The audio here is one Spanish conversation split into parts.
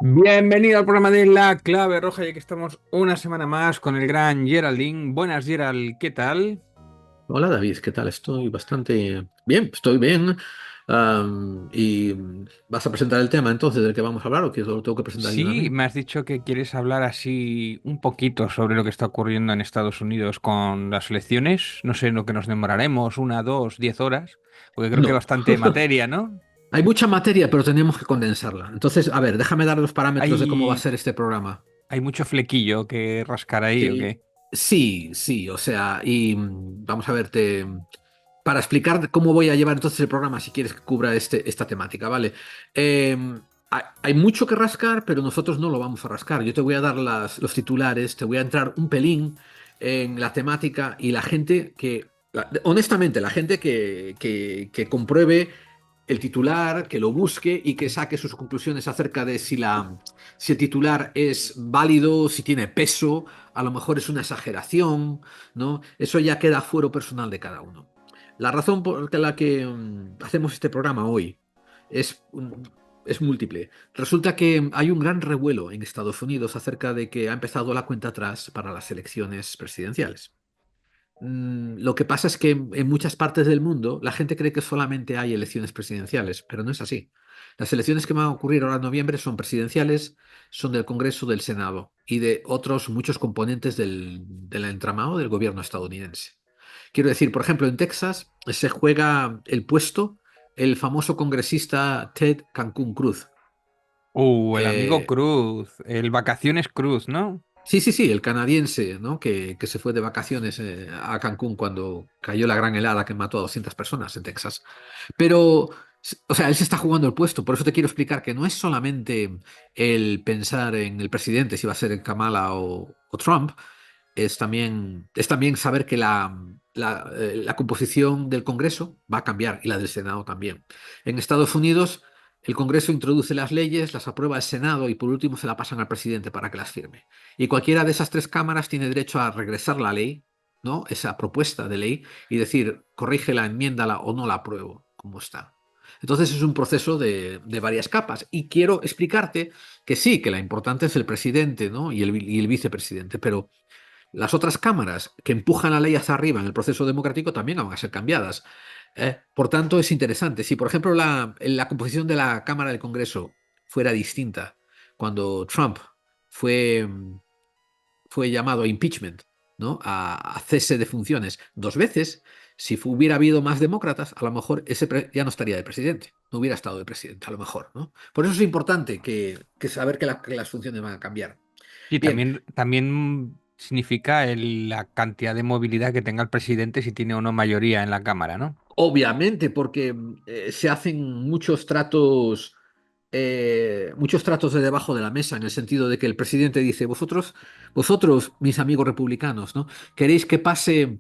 Bienvenido al programa de La Clave Roja, ya que estamos una semana más con el gran Geraldine. Buenas, Gerald, ¿qué tal? Hola David, ¿qué tal? Estoy bastante bien, estoy bien. Y vas a presentar el tema entonces del que vamos a hablar o que lo tengo que presentar yo Sí, también. me has dicho que quieres hablar así un poquito sobre lo que está ocurriendo en Estados Unidos con las elecciones. No sé en lo que nos demoraremos, 1, 2, 10 horas, porque creo que hay No, bastante materia, ¿no? hay mucha materia, pero tenemos que condensarla. Entonces, a ver, déjame dar los parámetros de cómo va a Hay, ser este programa. hay mucho flequillo que rascar ahí, ¿o Sí, qué? sí, o sea, vamos a verte para explicar cómo voy a llevar entonces el programa, si quieres que cubra esta temática, ¿vale? Hay mucho que rascar, pero nosotros no lo vamos a rascar. Yo te voy a dar los titulares, te voy a entrar un pelín en la temática y la gente honestamente, la gente que compruebe el titular, que lo busque y que saque sus conclusiones acerca de si el titular es válido, si tiene peso, a lo mejor es una exageración, ¿no? Eso ya queda a fuero personal de cada uno. La razón por la que hacemos este programa hoy es, es múltiple. Resulta que hay un gran revuelo en Estados Unidos acerca de que ha empezado la cuenta atrás para las elecciones presidenciales. Lo que pasa es que en muchas partes del mundo la gente cree que solamente hay elecciones presidenciales, pero no es así. Las elecciones que van a ocurrir ahora en noviembre son presidenciales, son del Congreso, del Senado y de otros muchos componentes del entramado del gobierno estadounidense. Quiero decir, por ejemplo, en Texas se juega el puesto el famoso congresista Ted Cancún Cruz. El amigo Eh, Cruz, el Vacaciones Cruz, ¿no? sí, el canadiense, ¿no? Que se fue de vacaciones a Cancún cuando cayó la gran helada que mató a 200 personas en Texas. Pero, o sea, él se está jugando el puesto. Por eso te quiero explicar que no es solamente el pensar en el presidente, si va a ser Kamala o Trump, es también saber que la composición del Congreso va a cambiar y la del Senado también. En Estados Unidos, el Congreso introduce las leyes, las aprueba el Senado y por último se la pasan al presidente para que las firme. Y cualquiera de esas tres cámaras tiene derecho a regresar la ley, ¿no? Esa propuesta de ley y decir, corrígela, enmiéndala o no la apruebo, como está. Entonces es un proceso de varias capas. Y quiero explicarte que sí, que la importante es el presidente, ¿no? Y el vicepresidente, pero las otras cámaras que empujan la ley hacia arriba en el proceso democrático también van a ser cambiadas. Por tanto, es interesante. Si, por ejemplo, la composición de la Cámara del Congreso fuera distinta cuando Trump fue, fue llamado a impeachment, ¿no? A cese de funciones dos veces, si hubiera habido más demócratas, a lo mejor ya no estaría de presidente, no hubiera estado de presidente, a lo mejor, ¿no? Por eso es importante que saber que las funciones van a cambiar. Y Bien, también significa la cantidad de movilidad que tenga el presidente si tiene o no mayoría en la Cámara, ¿no? obviamente, porque se hacen muchos tratos de debajo de la mesa, en el sentido de que el presidente dice, vosotros, mis amigos republicanos, ¿no? ¿Queréis que pase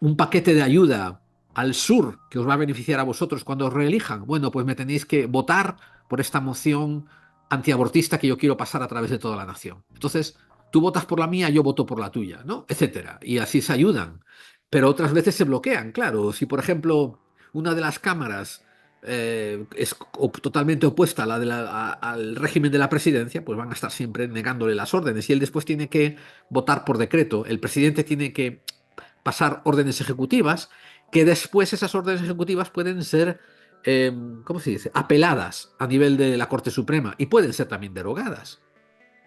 un paquete de ayuda al sur que os va a beneficiar a vosotros cuando os reelijan? Bueno, pues me tenéis que votar por esta moción antiabortista que yo quiero pasar a través de toda la nación. Entonces, tú votas por la mía, yo voto por la tuya, ¿no? Etcétera. Y así se ayudan. Pero otras veces se bloquean, claro. Si, por ejemplo, una de las cámaras es totalmente opuesta a al régimen de la presidencia, pues van a estar siempre negándole las órdenes. Y él después tiene que votar por decreto. El presidente tiene que pasar órdenes ejecutivas, que después esas órdenes ejecutivas pueden ser, eh, ¿cómo se dice?, apeladas a nivel de la Corte Suprema y pueden ser también derogadas.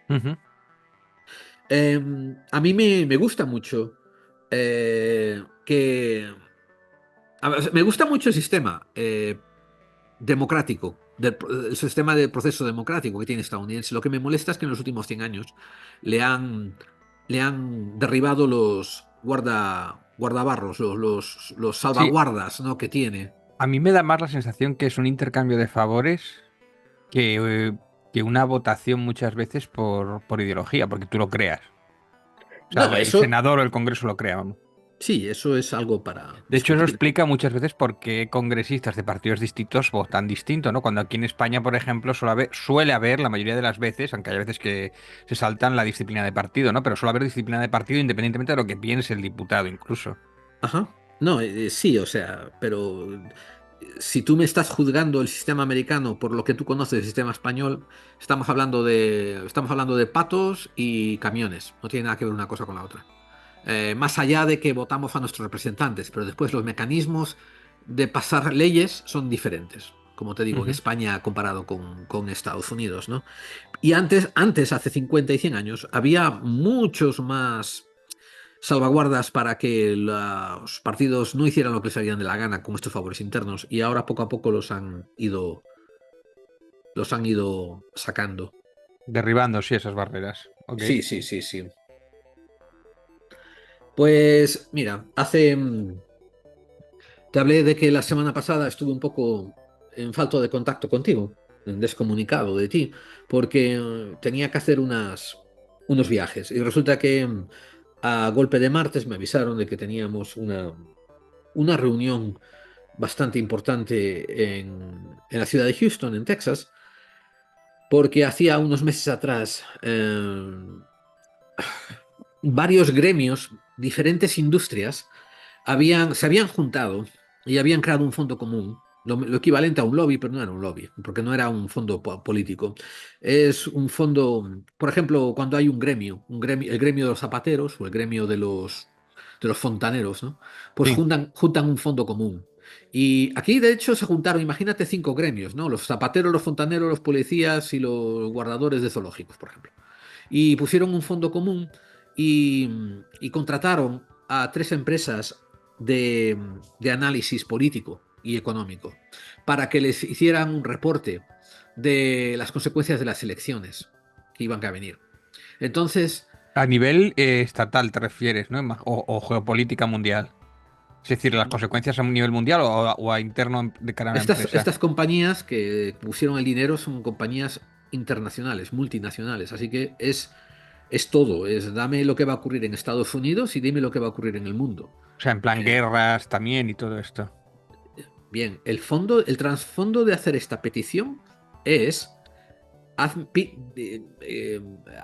Ujú. A mí me gusta mucho que a ver, me gusta mucho el sistema democrático, el sistema de proceso democrático que tiene estadounidense. Lo que me molesta es que en los últimos 100 años le han, le han derribado los guardabarros, los Sí, salvaguardas, ¿no? que tiene. a mí me da más la sensación que es un intercambio de favores que, que una votación muchas veces por ideología, porque tú lo creas. O sea, No, el eso senador o el Congreso lo crea, vamos. sí, eso es algo para De hecho, eso discutir. explica muchas veces por qué congresistas de partidos distintos votan distinto, ¿no? Cuando aquí en España, por ejemplo, suele haber, la mayoría de las veces, aunque hay veces que se saltan la disciplina de partido, ¿no? Pero suele haber disciplina de partido independientemente de lo que piense el diputado, incluso. Ajá. No, sí, o sea, pero si tú me estás juzgando el sistema americano por lo que tú conoces del sistema español, estamos hablando de patos y camiones. No tiene nada que ver una cosa con la otra. Más allá de que votamos a nuestros representantes, pero después los mecanismos de pasar leyes son diferentes. Como te digo, en Ujú. España comparado con Estados Unidos, ¿no? Y hace 50 y 100 años, había muchos más salvaguardas para que los partidos no hicieran lo que les harían de la gana con estos favores internos y ahora poco a poco los han ido sacando. Derribando, sí, esas barreras. Ok. Sí, sí, sí, sí. Pues mira, te hablé de que la semana pasada estuve un poco en falta de contacto contigo, en descomunicado de ti, porque tenía que hacer unos viajes y resulta que a golpe de martes me avisaron de que teníamos una reunión bastante importante en la ciudad de Houston, en Texas, porque hacía unos meses atrás varios gremios, diferentes industrias, se habían juntado y habían creado un fondo común, lo equivalente a un lobby, pero no era un lobby, porque no era un fondo político. Es un fondo, por ejemplo, cuando hay el gremio de los zapateros o el gremio de los fontaneros, ¿no? Pues Sí. juntan un fondo común. Y aquí, de hecho, se juntaron, imagínate, 5 gremios, ¿no? Los zapateros, los fontaneros, los policías y los guardadores de zoológicos, por ejemplo. Y pusieron un fondo común y, y contrataron a 3 empresas de, de análisis político y económico para que les hicieran un reporte de las consecuencias de las elecciones que iban a venir. Entonces, A nivel estatal te refieres, ¿no? O geopolítica mundial. Es decir, las consecuencias a un nivel mundial o a interno de cara a la empresa. estas compañías que pusieron el dinero son compañías internacionales, multinacionales, así que es todo, es dame lo que va a ocurrir en Estados Unidos y dime lo que va a ocurrir en el mundo. O sea, en plan Eh, guerras también y todo esto. Bien, el trasfondo de hacer esta petición es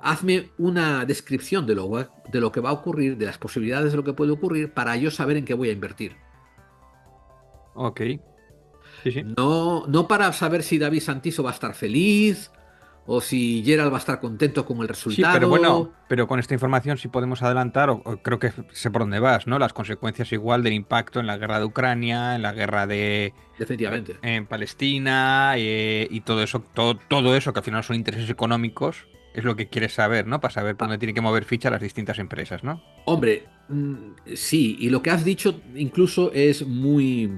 hazme una descripción de lo que va a ocurrir, de las posibilidades de lo que puede ocurrir, para yo saber en qué voy a invertir. Ok. Sí, sí. No, no para saber si David Santiso va a estar feliz o si Gerald va a estar contento con el Sí, pero bueno, resultado. pero con esta información sí podemos adelantar, o creo que sé por dónde vas, ¿no? Las consecuencias igual del impacto en la guerra de Ucrania, en la guerra de Definitivamente. en Palestina, y todo eso, todo eso que al final son intereses económicos, es lo que quieres saber, ¿no? Para saber por Ah, dónde tiene que mover ficha las distintas empresas, ¿no? hombre, sí, y lo que has dicho incluso es muy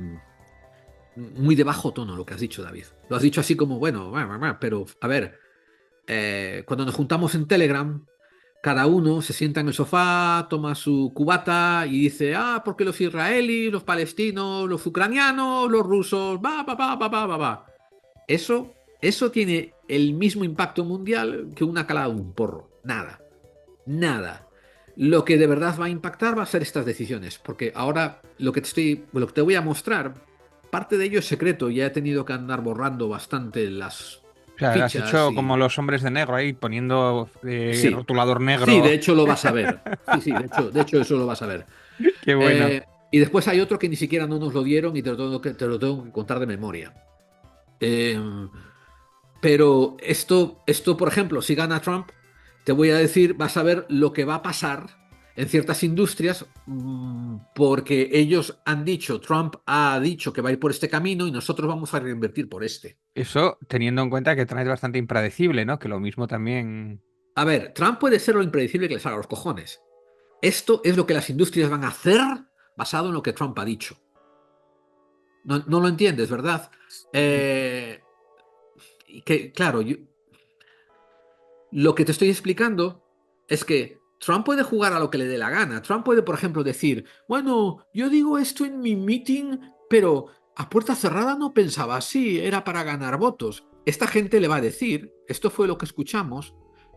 de bajo tono lo que has dicho, David. Lo has dicho así como, bueno, pero a ver, cuando nos juntamos en Telegram, cada uno se sienta en el sofá, toma su cubata y dice, porque los israelíes, los palestinos, los ucranianos, los rusos, va. Eso tiene el mismo impacto mundial que una calada de un porro. Nada, nada. Lo que de verdad va a impactar va a ser estas decisiones, porque ahora lo que te voy a mostrar, parte de ello es secreto, ya he tenido que andar borrando bastante las O sea, has fichas hecho como y los hombres de negro ahí, poniendo sí, rotulador sí, de negro. hecho lo vas a ver. Sí, sí, de hecho eso lo vas a ver. Qué bueno. Y después hay otro que ni siquiera no nos lo dieron y te lo tengo que contar de memoria. Eh, pero esto, por ejemplo, si gana Trump, te voy a decir, vas a ver lo que va a pasar en ciertas industrias, porque ellos han dicho, Trump ha dicho que va a ir por este camino y nosotros vamos a reinvertir por este. Eso teniendo en cuenta que Trump es bastante impredecible, ¿no? Que lo mismo también. A ver, Trump puede ser lo impredecible que le salga a los cojones. Esto es lo que las industrias van a hacer basado en lo que Trump ha dicho. No, no lo entiendes, ¿verdad? Eh, y que, claro, lo que te estoy explicando es que Trump puede jugar a lo que le dé la gana. Trump puede, por ejemplo, decir, bueno, yo digo esto en mi meeting, pero a puerta cerrada no pensaba así, era para ganar votos. Esta gente le va a decir, esto fue lo que escuchamos,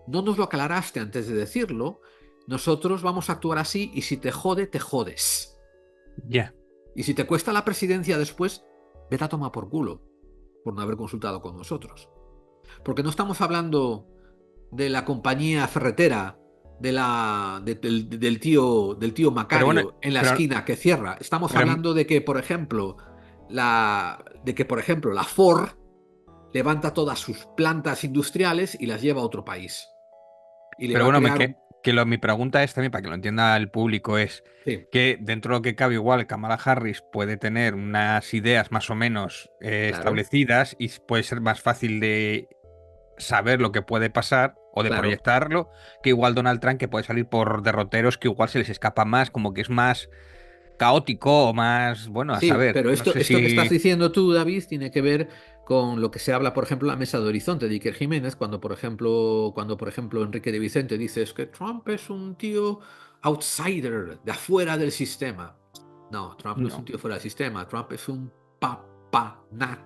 no nos lo aclaraste antes de decirlo, nosotros vamos a actuar así y si te jode, te jodes. Ya. Y si te cuesta la presidencia después, vete a tomar por culo por no haber consultado con nosotros. Porque no estamos hablando de la compañía ferretera del tío Pero bueno, Macario en la pero, esquina que cierra. Estamos pero hablando de que, por ejemplo, de que, por ejemplo, la Ford levanta todas sus plantas industriales y las lleva a otro país. Y le Pero va a bueno, crear un... mi pregunta es también, para que lo entienda el público, es Sí, que dentro de lo que cabe igual, Kamala Harris puede tener unas ideas más o menos claro, establecidas y puede ser más fácil de saber lo que puede pasar o de claro. proyectarlo, que igual Donald Trump, que puede salir por derroteros que igual se les escapa más, como que es más caótico o más, bueno, a Sí, saber. pero No sé esto que estás si... diciendo tú, David, tiene que ver con lo que se habla, por ejemplo, en la mesa de Horizonte de Iker Jiménez, cuando, por ejemplo, Enrique de Vicente dice es que Trump es un tío outsider, de afuera del sistema. No, Trump no es un No. tío fuera del sistema, Trump es un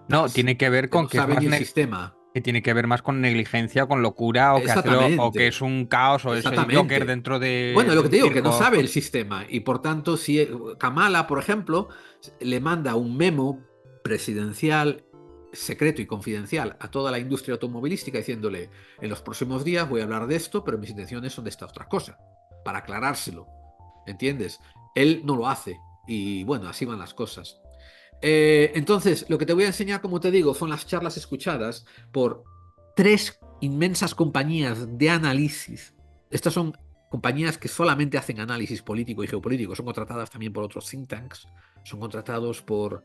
No, papanatas tiene que ver que con no que es sabe más ni el sistema. que tiene que ver más con negligencia, con locura, o que hacerlo, o que es Exactamente. un caos, o es el Joker Exactamente. dentro Bueno, de lo que un te digo, que no circo. sabe el sistema y por tanto, si Kamala, por ejemplo, le manda un memo presidencial secreto y confidencial a toda la industria automovilística diciéndole, en los próximos días voy a hablar de esto, pero mis intenciones son de esta otra cosa, para aclarárselo, ¿entiendes? Él no lo hace y bueno, así van las cosas. Entonces, lo que te voy a enseñar, como te digo, son las charlas escuchadas por tres inmensas compañías de análisis. Estas son compañías que solamente hacen análisis político y geopolítico. Son contratadas también por otros think tanks. Son contratados por...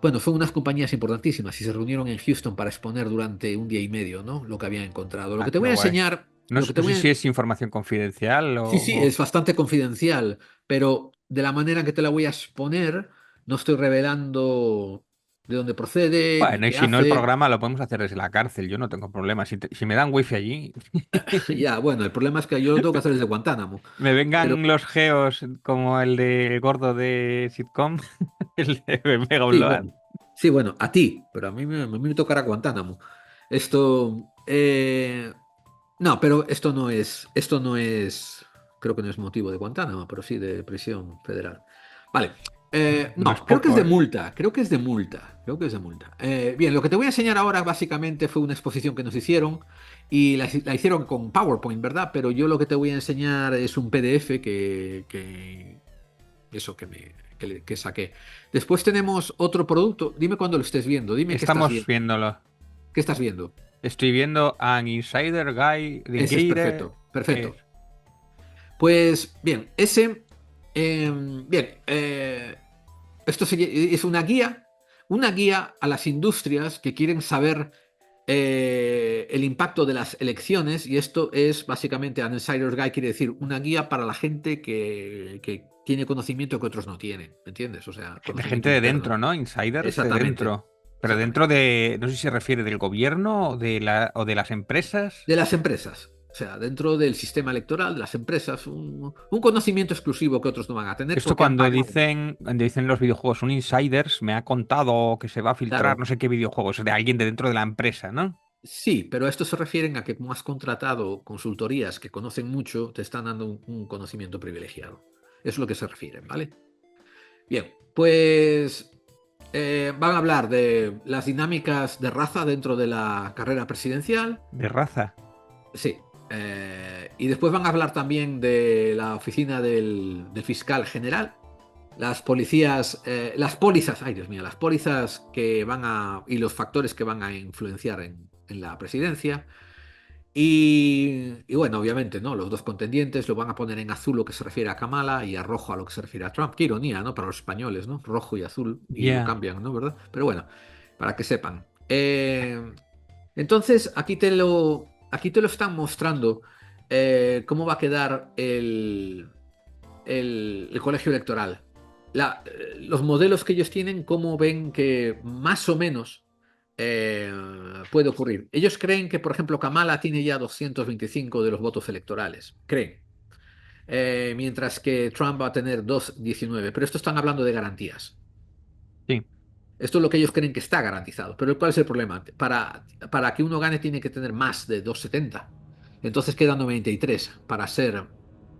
Bueno, son unas compañías importantísimas y se reunieron en Houston para exponer durante un día y medio, ¿no? Lo que habían encontrado. Lo Ah, que te qué voy a guay. enseñar, No, lo que te no sé voy si a... es información confidencial Sí, sí, o... es bastante confidencial, pero de la manera en que te la voy a exponer, no estoy revelando de dónde procede ni Bueno, y qué si no, el hace. programa lo podemos hacer desde la cárcel, yo no tengo problema. Si me dan wifi allí, Ya, bueno, el problema es que yo lo tengo que hacer desde Guantánamo, me pero vengan los geos como el de gordo de sitcom, el de Mega sí, Upload. bueno, sí, bueno, a ti, pero a mí me tocará Guantánamo. Esto, no, pero esto no es, creo que no es motivo de Guantánamo, pero sí de prisión federal. Vale. No es No, creo que es poco, de ¿eh? multa, creo que es de multa, creo que es de multa. Bien, lo que te voy a enseñar ahora básicamente fue una exposición que nos hicieron y la hicieron con PowerPoint, ¿verdad? Pero yo lo que te voy a enseñar es un PDF eso que saqué. Después tenemos otro producto. Dime cuando lo estés viendo, dime qué estás Estamos viendo. viéndolo. ¿Qué estás viendo? Estoy viendo An Insider Guy de Ese es Guire. perfecto, perfecto. Pues bien, bien, es una guía a las industrias que quieren saber el impacto de las elecciones y esto es básicamente an insider's guide, quiere decir una guía para la gente que tiene conocimiento que otros no tienen, ¿me entiendes? O sea, De conocimiento gente de dentro, interno. ¿no? Insiders de Exactamente, dentro. Pero dentro exactamente. de, no sé si se refiere del gobierno o de las empresas. De las empresas. O sea, dentro del sistema electoral, de las empresas, un conocimiento exclusivo que otros no van a tener Esto porque han pagado. cuando dicen los videojuegos, un insiders me ha contado que se va a filtrar no Claro. sé qué videojuegos, de alguien de dentro de la empresa, ¿no? Sí, pero a esto se refieren a que como has contratado consultorías que conocen mucho, te están dando un conocimiento privilegiado. Eso es lo que se refieren, ¿vale? Bien, pues van a hablar de las dinámicas de raza dentro de la carrera presidencial. De raza. Sí. Y después van a hablar también de la oficina del fiscal general, las policías, las pólizas, ay Dios mío, las pólizas que van a, y los factores que van a influenciar en la presidencia. Y bueno, obviamente, ¿no? Los dos contendientes lo van a poner en azul lo que se refiere a Kamala y a rojo a lo que se refiere a Trump. Qué ironía, ¿no? Para los españoles, ¿no? Rojo y azul y lo Ya. cambian, ¿no? ¿Verdad? Pero bueno, para que sepan. Entonces, aquí te lo están mostrando cómo va a quedar el colegio electoral. Los modelos que ellos tienen, cómo ven que más o menos eh, puede ocurrir. Ellos creen que, por ejemplo, Kamala tiene ya 225 de los votos electorales. Creen. Mientras que Trump va a tener 219. Pero esto están hablando de garantías. Sí. Esto es lo que ellos creen que está garantizado. Pero ¿cuál es el problema? Para que uno gane tiene que tener más de 270. Entonces quedan 93 para ser.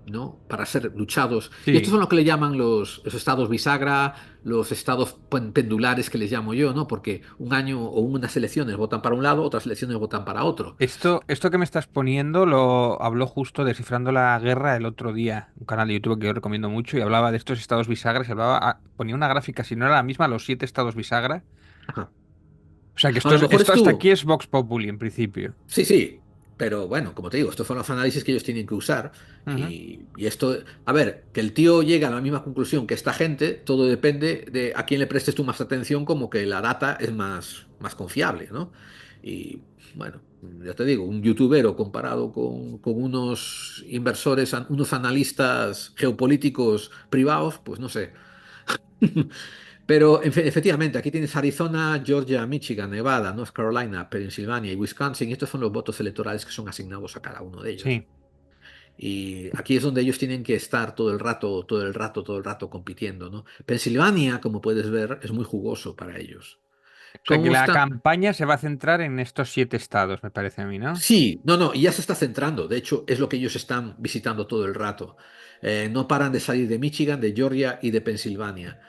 ¿no? Para ser luchados. Y estos Sí. son lo que le llaman los estados bisagra, los estados pendulares que les llamo yo, ¿no? Porque un año o unas elecciones votan para un lado, otras elecciones votan para otro. Esto que me estás poniendo lo habló justo Descifrando la Guerra el otro día, un canal de YouTube que yo recomiendo mucho, y hablaba de estos estados bisagras, y hablaba, ponía una gráfica, si no era la misma, los 7 estados bisagra. Ajá. O sea que A lo mejor esto hasta estuvo. aquí es Vox Populi en principio. Sí, sí, pero bueno, como te digo, estos son los análisis que ellos tienen que usar Ujú. y esto, a ver, que el tío llegue a la misma conclusión que esta gente, todo depende de a quién le prestes tú más atención, como que la data es más confiable, ¿no? Y bueno, ya te digo, un youtubero comparado con unos inversores, unos analistas geopolíticos privados, pues no sé. Pero efectivamente, aquí tienes Arizona, Georgia, Michigan, Nevada, North Carolina, Pensilvania y Wisconsin. Y estos son los votos electorales que son asignados a cada uno de ellos. Sí. Y aquí es donde ellos tienen que estar todo el rato, todo el rato, todo el rato compitiendo, ¿no? Pensilvania, como puedes ver, es muy jugoso para ellos. O sea que ¿Cómo la está? campaña se va a centrar en estos 7 estados, me parece a mí, ¿no? Sí, no, no, y ya se está centrando. De hecho, es lo que ellos están visitando todo el rato. No paran de salir de Michigan, de Georgia y de Pensilvania.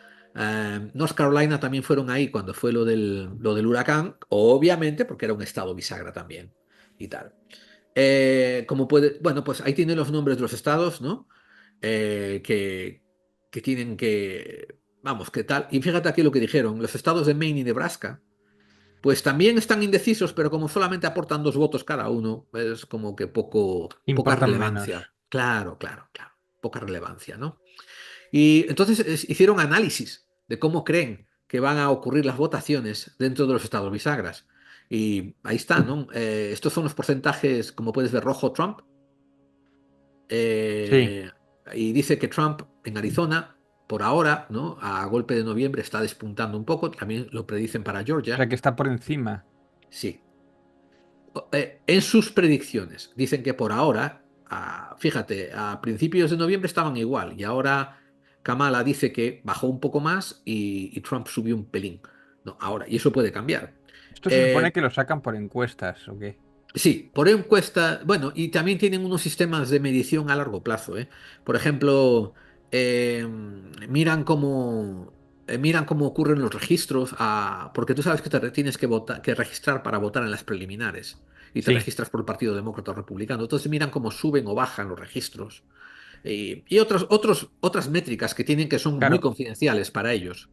North Carolina también fueron ahí cuando fue lo del huracán, obviamente, porque era un estado bisagra también y tal. Bueno, pues ahí tienen los nombres de los estados, ¿no? Que tienen que, vamos, ¿qué tal? Y fíjate aquí lo que dijeron, los estados de Maine y Nebraska pues también están indecisos, pero como solamente aportan 2 votos cada uno, es como que poca Importan relevancia. menos. Claro, claro, claro. Poca relevancia, ¿no? Y entonces hicieron análisis de cómo creen que van a ocurrir las votaciones dentro de los estados bisagras. Y ahí está, ¿no? Estos son los porcentajes, como puedes ver, rojo Trump. Sí. Eh, y dice que Trump en Arizona, por ahora, ¿no? A golpe de noviembre está despuntando un poco. También lo predicen para O sea Georgia. que está por encima. Sí, en sus predicciones. Dicen que por ahora, fíjate, a principios de noviembre estaban igual y ahora Kamala dice que bajó un poco más y Trump subió un pelín. No, ahora, y eso puede cambiar. Esto se supone Eh, que lo sacan por encuestas, ¿o qué? sí, por encuesta, bueno, y también tienen unos sistemas de medición a largo plazo, ¿eh? Por ejemplo, eh, miran cómo ocurren los registros, porque tú sabes que tienes que registrar para votar en las preliminares y te Sí. registras por el Partido Demócrata o Republicano. Entonces miran cómo suben o bajan los registros y otras métricas que tienen que son muy Claro. confidenciales para ellos.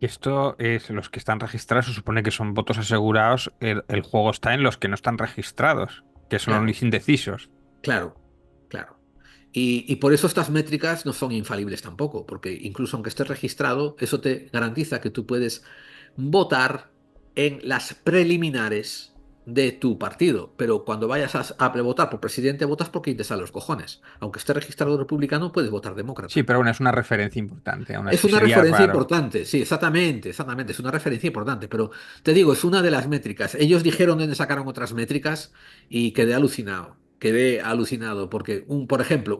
Y esto es, los que están registrados se supone que son votos asegurados. El juego está en los que no están registrados, que son Claro, los indecisos. claro, claro. Y por eso estas métricas no son infalibles tampoco, porque incluso aunque estés registrado, eso te garantiza que tú puedes votar en las preliminares de tu partido. Pero cuando vayas a votar por presidente, votas porque te salen los cojones. Aunque estés registrado republicano, puedes votar Sí, demócrata. pero bueno, es una referencia importante. Aún Es así una sería referencia raro. importante, sí, exactamente, exactamente, es una referencia importante, pero te digo, es una de las métricas. Ellos dijeron dónde sacaron otras métricas y quedé alucinado, porque, por ejemplo,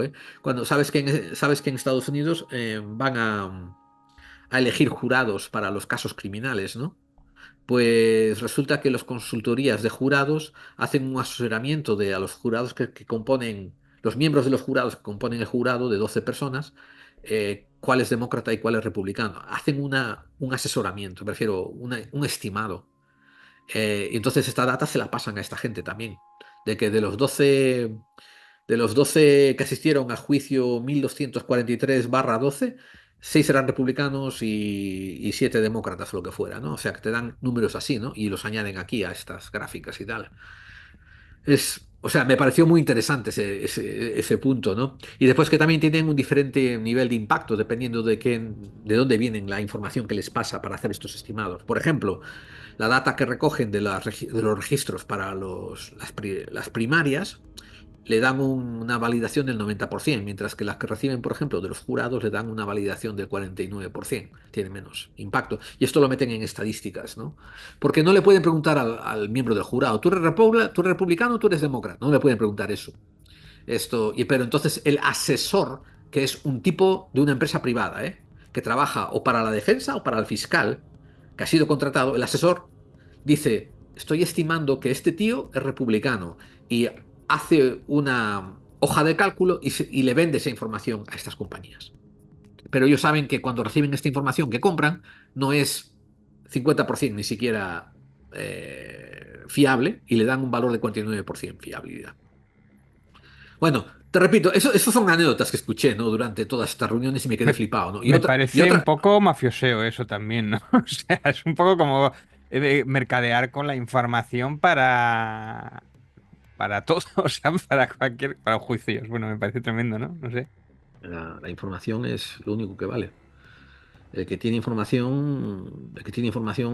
¿eh? Cuando sabes que en Estados Unidos van a elegir jurados para los casos criminales, ¿no? Pues resulta que las consultorías de jurados hacen un asesoramiento a los jurados que componen, los miembros de los jurados que componen el jurado de 12 personas, cuál es demócrata y cuál es republicano. Hacen un asesoramiento, prefiero un estimado. Y entonces esta data se la pasan a esta gente también. De que de los doce que asistieron al juicio 1243/12, 6 eran republicanos y 7 demócratas o lo que fuera, ¿no? O sea, que te dan números así, ¿no? Y los añaden aquí a estas gráficas y tal. O sea, me pareció muy interesante ese punto, ¿no? Y después que también tienen un diferente nivel de impacto dependiendo de dónde viene la información que les pasa para hacer estos estimados. Por ejemplo, la data que recogen de los registros para las primarias le dan una validación del 90%, mientras que las que reciben, por ejemplo, de los jurados le dan una validación del 49%. Tiene menos impacto. Y esto lo meten en estadísticas, ¿no? Porque no le pueden preguntar al miembro del jurado, ¿tú eres republicano o tú eres demócrata? No le pueden preguntar eso. Pero entonces el asesor, que es un tipo de una empresa privada, que trabaja o para la defensa o para el fiscal, que ha sido contratado, el asesor dice, estoy estimando que este tío es republicano y hace hoja de cálculo y le vende esa información a estas compañías. Pero ellos saben que cuando reciben esta información que compran, no es 50% ni siquiera fiable y le dan un valor de 49% fiabilidad. Bueno, te repito, eso son anécdotas que escuché, ¿no? Durante todas estas reuniones y me quedé Me, flipado, ¿no? Y me otra, y parece un otra, poco mafioseo eso también, ¿no? O sea, es un poco como mercadear con la información para todo, o sea, para juicios. Bueno, me parece tremendo, ¿no? No sé. la información es lo único que vale. El que tiene información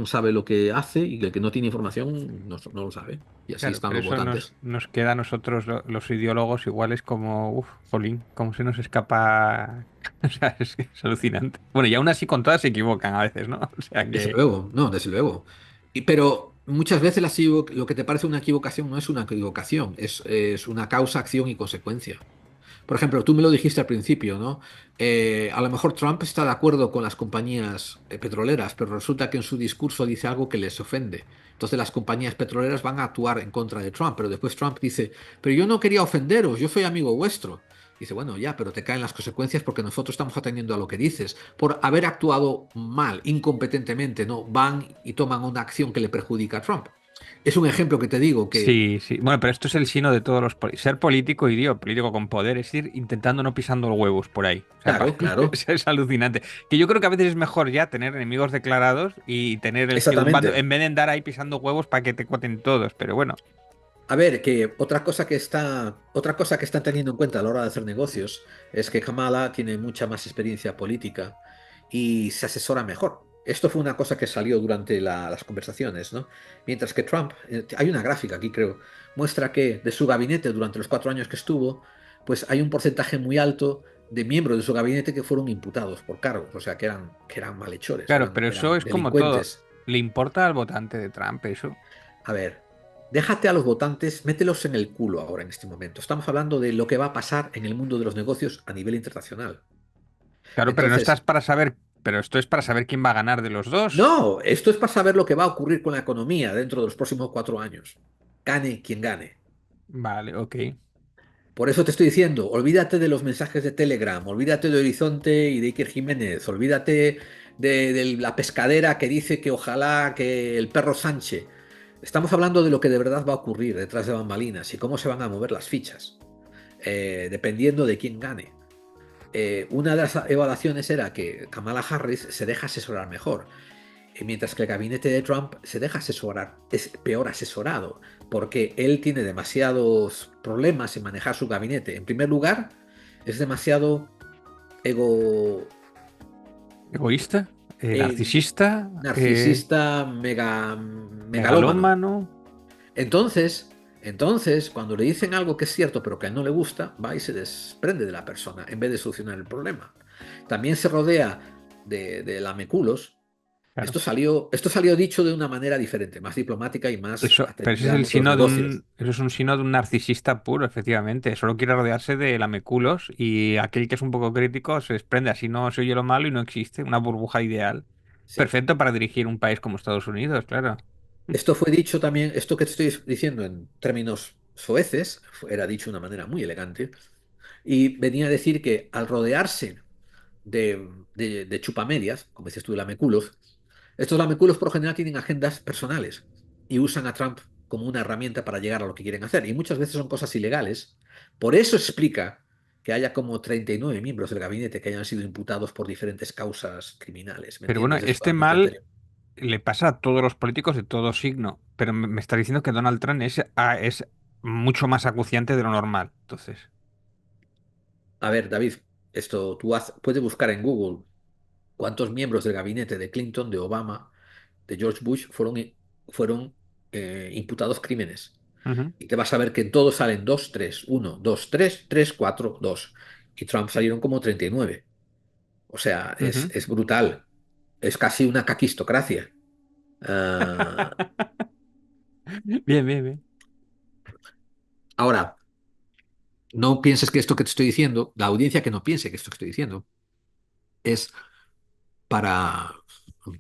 sabe lo que hace y el que no tiene información no lo sabe. Y así Claro, están pero los eso nos, votantes. nos queda a nosotros, los ideólogos, iguales como, uff, jolín, cómo se nos escapa. O sea, es alucinante. Bueno, y aún así con todas se equivocan a veces, ¿no? O sea Desde que. luego, no, desde luego. Pero muchas veces lo que te parece una equivocación no es una equivocación, es una causa, acción y consecuencia. Por ejemplo, tú me lo dijiste al principio, ¿no? A lo mejor Trump está de acuerdo con las compañías petroleras, pero resulta que en su discurso dice algo que les ofende. Entonces las compañías petroleras van a actuar en contra de Trump, pero después Trump dice, pero yo no quería ofenderos, yo soy amigo vuestro. Dice, bueno, ya, pero te caen las consecuencias porque nosotros estamos atendiendo a lo que dices. Por haber actuado mal, incompetentemente, ¿no? Van y toman una acción que le perjudica a Trump. Es un ejemplo que te digo que, Sí, sí. Bueno, pero esto es el sino de todos los ser político y digo, político con poder, es ir intentando no pisando los huevos por ahí. O sea, para claro, mí claro, es alucinante. Que yo creo que a veces es mejor ya tener enemigos declarados y tener el que un bando, exactamente. en vez de andar ahí pisando huevos para que te cuoten todos. Pero bueno, A ver, que otra cosa que están teniendo en cuenta a la hora de hacer negocios es que Kamala tiene mucha más experiencia política y se asesora mejor. Esto fue una cosa que salió durante las conversaciones, ¿no? Mientras que Trump, hay una gráfica aquí creo, muestra que de su gabinete durante los 4 años que estuvo, pues hay un porcentaje muy alto de miembros de su gabinete que fueron imputados por cargos, o sea, que eran malhechores, claro, pero eso eran es como todo. delincuentes. ¿Le importa al votante de Trump eso? A ver, déjate a los votantes, mételos en el culo ahora en este momento. Estamos hablando de lo que va a pasar en el mundo de los negocios a nivel internacional. Claro, pero no estás Entonces, para saber, pero esto es para saber quién va a ganar de los dos. no, esto es para saber lo que va a ocurrir con la economía dentro de los próximos 4 años. Gane quien gane. Vale, ok. Por eso te estoy diciendo, olvídate de los mensajes de Telegram, olvídate de Horizonte y de Iker Jiménez, olvídate de la pescadera que dice que ojalá que el perro Sánchez. Estamos hablando de lo que de verdad va a ocurrir detrás de bambalinas y cómo se van a mover las fichas. Dependiendo de quién gane. Una de las evaluaciones era que Kamala Harris se deja asesorar mejor, mientras que el gabinete de Trump se deja asesorar, es peor asesorado, porque él tiene demasiados problemas en manejar su gabinete. En primer lugar, es demasiado ego, Egoísta, eh, narcisista, narcisista, megalómano. megalómano. Entonces, cuando le dicen algo que es cierto pero que a él no le gusta, va y se desprende de la persona en vez de solucionar el problema. También se rodea de lameculos. Claro. Esto salió dicho de una manera diferente, más diplomática y más Eso, pero ese es atendida al el mundo de los sino de negocios. eso es un sino de un narcisista puro, efectivamente. Solo quiere rodearse de lameculos y aquel que es un poco crítico se desprende. Así no se oye lo malo y no existe una burbuja ideal. Sí. Perfecto para dirigir un país como Estados Unidos, claro. Esto fue dicho también, esto que te estoy diciendo en términos soeces, era dicho de una manera muy elegante, y venía a decir que al rodearse de chupamedias, como dices tú, de lameculos, estos lameculos por lo general tienen agendas personales y usan a Trump como una herramienta para llegar a lo que quieren hacer. Y muchas veces son cosas ilegales. Por eso explica que haya como 39 miembros del gabinete que hayan sido imputados por diferentes causas criminales, ¿me Pero bueno, entiendes? De su este gabinete mal anterior. le pasa a todos los políticos de todo signo. Pero me está diciendo que Donald Trump es mucho más acuciante de lo normal. Entonces. A ver, David, esto puedes buscar en Google cuántos miembros del gabinete de Clinton, de Obama, de George Bush fueron imputados crímenes. Ujú, Y te vas a ver que en todos salen 2 3 1 2 3 3 4 2. Y Trump salieron como 39. O sea, es, ujú. es brutal. Es casi una caquistocracia. Ah, Bien, bien, bien. ahora, no pienses que esto que te estoy diciendo, la audiencia que no piense que esto que estoy diciendo, es para,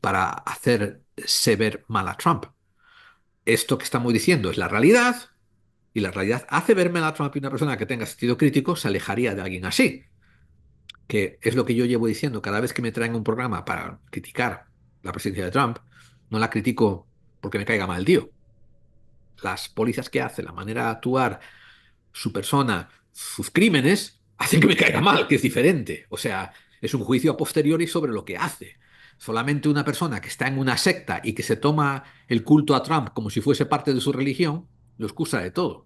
para hacerse ver mal a Trump. Esto que estamos diciendo es la realidad Y la realidad hace verme a la Trump y una persona que tenga sentido crítico se alejaría de alguien así, que es lo que yo llevo diciendo cada vez que me traen un programa para criticar la presidencia de Trump, no la critico porque me caiga mal el tío. Las pólizas que hace, la manera de actuar, su persona, sus crímenes, hacen que me caiga mal, que es diferente. O sea, es un juicio a posteriori sobre lo que hace. Solamente una persona que está en una secta y que se toma el culto a Trump como si fuese parte de su religión, lo excusa de todo.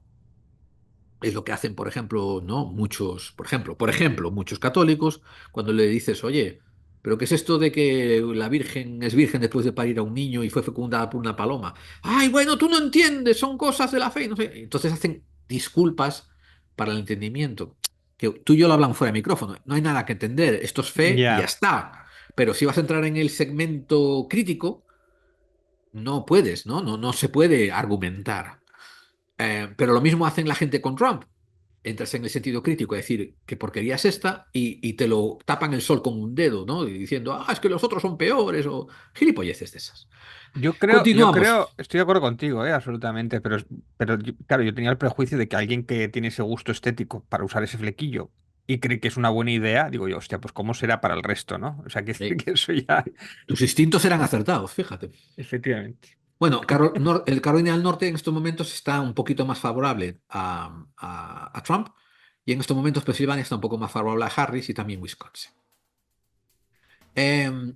Es lo que hacen, por ejemplo, ¿no? Muchos, por ejemplo, muchos católicos, cuando le dices, oye, ¿pero qué es esto de que la Virgen es virgen después de parir a un niño y fue fecundada por una paloma? Ay, bueno, tú no entiendes, son cosas de la fe, no sé. Entonces hacen disculpas para el entendimiento. Que tú y yo lo hablamos fuera de micrófono, no hay nada que entender, esto es fe y ya Ya. está. Pero si vas a entrar en el segmento crítico, no puedes, ¿no? No se puede argumentar. Pero lo mismo hacen la gente con Trump. Entras en el sentido crítico, es decir, qué porquería es esta, y te lo tapan el sol con un dedo, ¿no? Y diciendo, es que los otros son peores, o gilipolleces de esas. Continuamos. Estoy de acuerdo contigo, absolutamente, claro, yo tenía el prejuicio de que alguien que tiene ese gusto estético para usar ese flequillo y cree que es una buena idea, digo yo, hostia, pues cómo será para el resto, ¿no? O sea, que, Eh, que eso ya, tus instintos eran acertados, fíjate. efectivamente. Bueno, el Carolina del Norte en estos momentos está un poquito más favorable a Trump, y en estos momentos Pensilvania está un poco más favorable a Harris y también Wisconsin.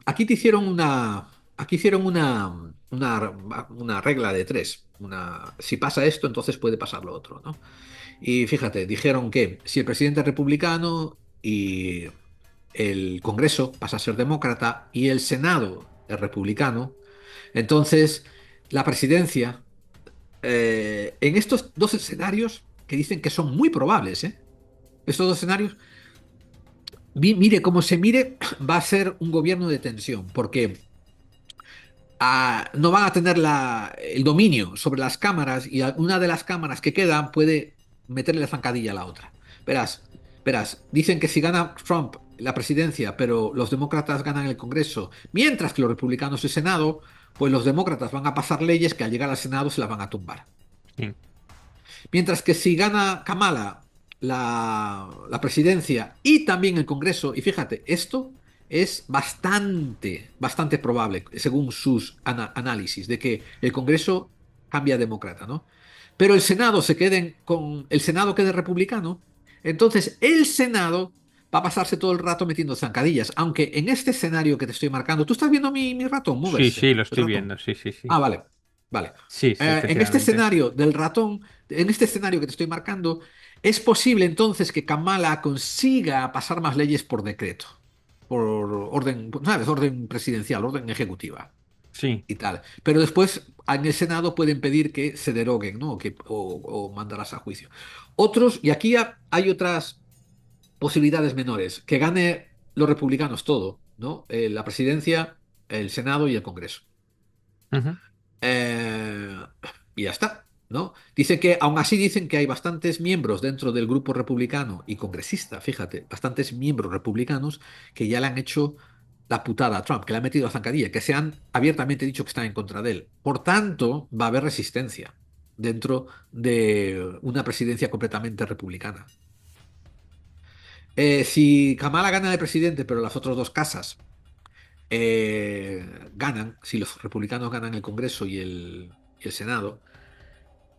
Aquí te hicieron una regla de tres. Si pasa esto, entonces puede pasar lo otro, ¿no? Y fíjate, dijeron que si el presidente es republicano y el Congreso pasa a ser demócrata y el Senado es republicano, entonces la presidencia, en estos dos escenarios que dicen que son muy probables, ¿eh? Estos dos escenarios, mire cómo se mire, va a ser un gobierno de tensión, porque no van a tener el dominio sobre las cámaras, y una de las cámaras que quedan puede meterle la zancadilla a la otra. Verás, dicen que si gana Trump la presidencia, pero los demócratas ganan el Congreso, mientras que los republicanos el Senado, pues los demócratas van a pasar leyes que al llegar al Senado se las van a tumbar. Sí. Mientras que si gana Kamala la presidencia y también el Congreso, y fíjate, esto es bastante probable, según sus análisis, de que el Congreso cambia a demócrata, ¿no? Pero el Senado quede republicano, entonces el Senado va a pasarse todo el rato metiendo zancadillas, aunque en este escenario que te estoy marcando, tú estás viendo mi ratón Sí, moverse, sí, lo el estoy ratón. viendo, sí, sí, sí. Ah, vale, vale. Sí, sí, En este efectivamente. escenario del ratón, en este escenario que te estoy marcando, es posible entonces que Kamala consiga pasar más leyes por decreto, por orden, ¿sabes? Orden presidencial, orden ejecutiva Sí. y tal. Pero después en el Senado pueden pedir que se deroguen, ¿no? O mandarlas a juicio. Otros, y aquí hay otras posibilidades menores, que gane los republicanos todo, ¿no? La presidencia, el Senado y el Congreso. Ujú. Eh, y ya está, ¿no? Dice que, aún así dicen que hay bastantes miembros dentro del grupo republicano y congresista, fíjate, bastantes miembros republicanos que ya le han hecho la putada a Trump, que le han metido a zancadilla, que se han abiertamente dicho que están en contra de él. Por tanto, va a haber resistencia dentro de una presidencia completamente republicana. Si Kamala gana de presidente, pero las otras dos casas ganan, si los republicanos ganan el Congreso y el Senado,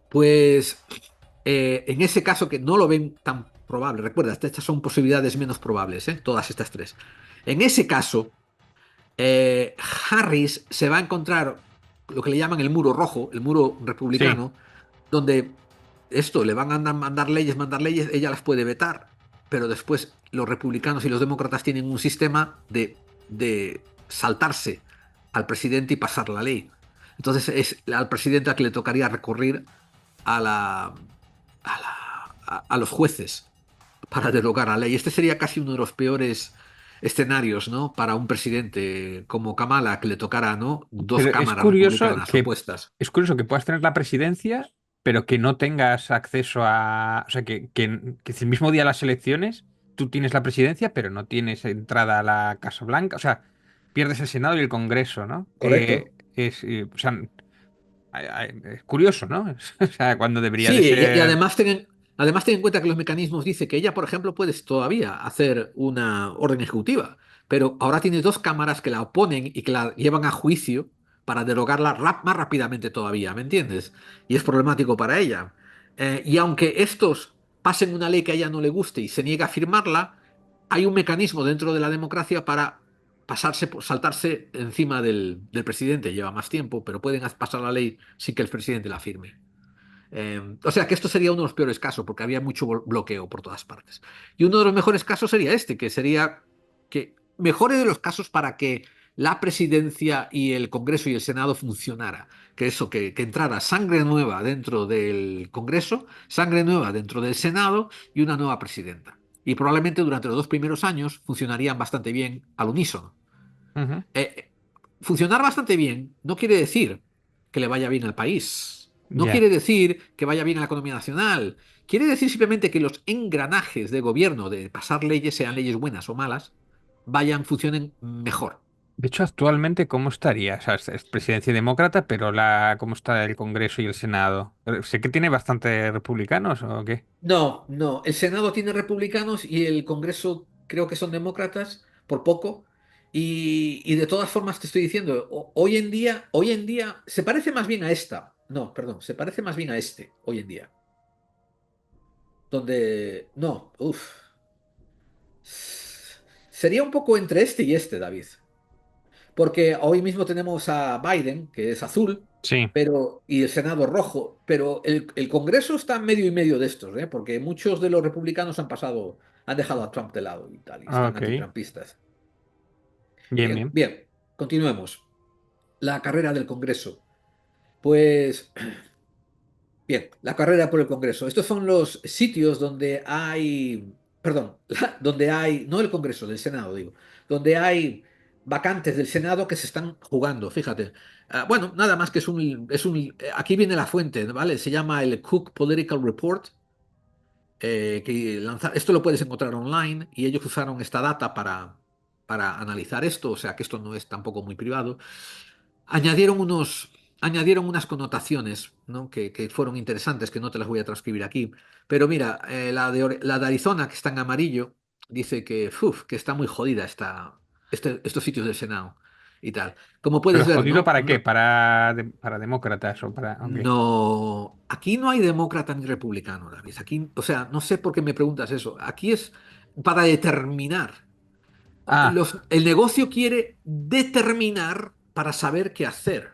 pues en ese caso que no lo ven tan probable, recuerda, estas son posibilidades menos probables, todas estas tres. En ese caso, Harris se va a encontrar lo que le llaman el muro rojo, el muro Sí. republicano, donde le van a mandar leyes, ella las puede vetar, pero después los republicanos y los demócratas tienen un sistema de saltarse al presidente y pasar la ley. Entonces es al presidente al que le tocaría recurrir a a los jueces para derogar la ley. Este sería casi uno de los peores escenarios, ¿no? Para un presidente como Kamala, que le tocara, ¿no? Dos Pero cámaras republicanas opuestas. es curioso que puedas tener la presidencia, pero que no tengas acceso a, o sea, que si el mismo día de las elecciones tú tienes la presidencia, pero no tienes entrada a la Casa Blanca, o sea, pierdes el Senado y el Congreso, ¿no? Correcto. O sea, Es curioso, ¿no? O sea, cuando debería Sí, de y ser... además ten en cuenta que los mecanismos dice que ella, por ejemplo, puedes todavía hacer una orden ejecutiva, pero ahora tiene dos cámaras que la oponen y que la llevan a juicio para derogarla más rápidamente todavía, ¿me entiendes? Y es problemático para ella. Y aunque estos pasen una ley que a ella no le guste y se niega a firmarla, hay un mecanismo dentro de la democracia para saltarse encima del presidente. Lleva más tiempo, pero pueden pasar la ley sin que el presidente la firme. O sea que esto sería uno de los peores casos, porque había mucho bloqueo por todas partes. Y uno de los mejores casos sería este, que sería que mejore de los casos para que la presidencia y el Congreso y el Senado funcionara. Que eso, que entrara sangre nueva dentro del Congreso, sangre nueva dentro del Senado y una nueva presidenta. Y probablemente durante los 2 primeros años funcionarían bastante bien al unísono. Ujú. Eh, Funcionar bastante bien no quiere decir que le vaya bien al país. No Ya. quiere decir que vaya bien a la economía nacional. Quiere decir simplemente que los engranajes de gobierno de pasar leyes, sean leyes buenas o malas, funcionen mejor. De hecho, actualmente, ¿cómo estaría? O sea, es presidencia demócrata, pero ¿cómo está el Congreso y el Senado? Sé que tiene bastante republicanos, ¿o qué? No, no. El Senado tiene republicanos y el Congreso creo que son demócratas, por poco. Y de todas formas te estoy diciendo, hoy en día se parece más bien a esta. No, perdón, se parece más bien a este, hoy en día. Donde, no, uff. Sería un poco entre este y este, David. Porque hoy mismo tenemos a Biden, que es azul, Sí. y el Senado rojo, pero el Congreso está medio y medio de estos, ¿eh? Porque muchos de los republicanos han dejado a Trump de lado y tal, y están Ok. antitrampistas. Bien, Bien, bien. bien, continuemos. La carrera del Congreso. Pues bien, la carrera por el Congreso. Estos son los sitios donde hay, perdón, donde hay, no el Congreso, del Senado, digo, donde hay vacantes del Senado que se están jugando, fíjate. Bueno, nada más que aquí viene la fuente, ¿vale? Se llama el Cook Political Report, esto lo puedes encontrar online y ellos usaron esta data para analizar esto, o sea que esto no es tampoco muy privado. Añadieron unos, añadieron unas connotaciones, ¿no? que fueron interesantes, que no te las voy a transcribir aquí. Pero mira, la de Arizona, que está en amarillo, dice que está muy jodida estos sitios del Senado y tal. Como ¿Pero puedes ver, jodido ¿no? para qué? No, ¿Para demócratas o para...? Ok. no, aquí no hay demócrata ni republicano, David. Aquí, o sea, no sé por qué me preguntas eso. Aquí es para determinar. Ah, El negocio quiere determinar para saber qué hacer.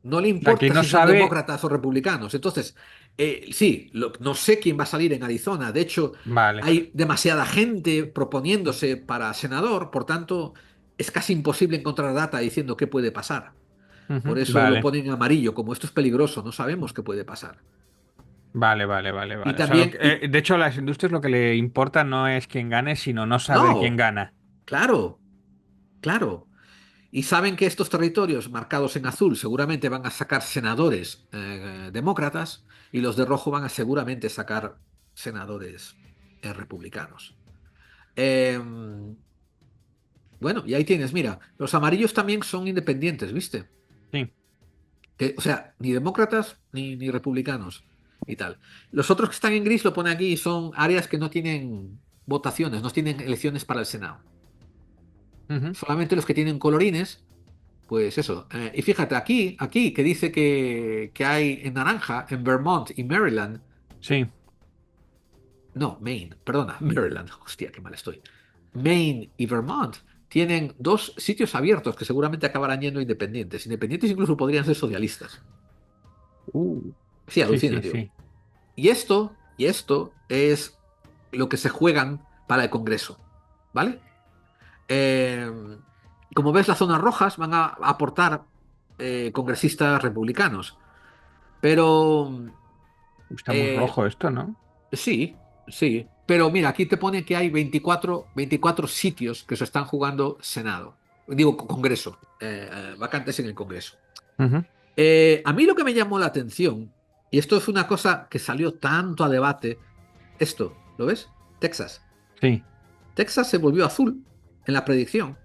No le o sea, que importa no si son sabe... demócratas o republicanos. Entonces, sí, no sé quién va a salir en Arizona. De hecho, Vale. hay demasiada gente proponiéndose para senador, por tanto, es casi imposible encontrar data diciendo qué puede pasar. Por Ujú. eso lo Vale. ponen en amarillo, como esto es peligroso, no sabemos qué puede pasar. Vale, vale, vale, Y vale. O sea, también, de hecho, a las industrias lo que le importa no es quién gane, sino no saber quién no, gana. claro, claro. Y saben que estos territorios marcados en azul seguramente van a sacar senadores demócratas y los de rojo van a seguramente sacar senadores republicanos. Eh, bueno, y ahí tienes, mira, los amarillos también son independientes, ¿viste? Sí. O sea, ni demócratas ni republicanos y tal. Los otros que están en gris lo pone aquí, son áreas que no tienen votaciones, no tienen elecciones para el Senado. Ujú. Solamente los que tienen colorines. Pues eso. Y fíjate, aquí que dice que hay en naranja, en Vermont y Maryland. Sí. No, Maine, perdona, Maryland. Hostia, qué mal estoy. Maine y Vermont tienen dos sitios abiertos que seguramente acabarán yendo independientes. Independientes incluso podrían ser socialistas. Uh, Sí, sí, alucina, sí, tío. sí. Y esto es lo que se juegan para el Congreso. ¿Vale? Eh, Como ves, las zonas rojas van a aportar congresistas republicanos. Pero Está muy Eh, rojo esto, ¿no? sí, sí. Pero mira, aquí te pone que hay 24 sitios que se están jugando Senado. Digo, Congreso. Vacantes en el Congreso. Ujú. A mí lo que me llamó la atención, y esto es una cosa que salió tanto a debate, ¿lo ves? Texas. Sí. Texas se volvió azul en la predicción.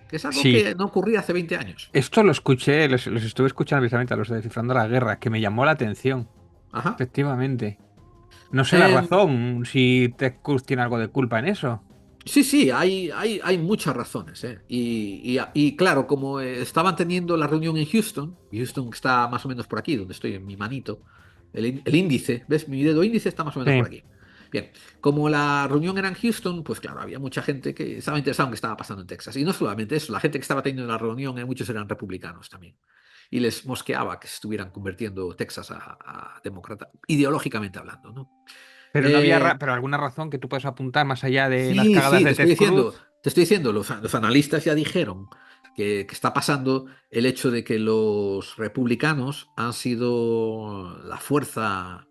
que es algo Sí, que no ocurría hace 20 años. esto lo escuché, los estuve escuchando precisamente a los de Descifrando la Guerra, que me llamó la atención, Ajá. efectivamente. No sé la Em, razón, si Ted Cruz tiene algo de culpa en eso. Sí, sí, hay muchas razones, ¿eh? Y claro, como estaban teniendo la reunión en Houston, Houston está más o menos por aquí, donde estoy en mi manito, el índice, ¿ves? Mi dedo índice está más o menos por Sí, aquí. Bien, como la reunión era en Houston, pues claro, había mucha gente que estaba interesada en qué estaba pasando en Texas. Y no solamente eso, la gente que estaba teniendo la reunión, muchos eran republicanos también. Y les mosqueaba que se estuvieran convirtiendo Texas a demócrata, ideológicamente hablando, ¿no? pero no había, Eh, pero alguna razón que tú puedas apuntar más allá de las Sí, cagadas sí, de Ted Cruz. te estoy diciendo, los analistas ya dijeron que está pasando el hecho de que los republicanos han sido la fuerza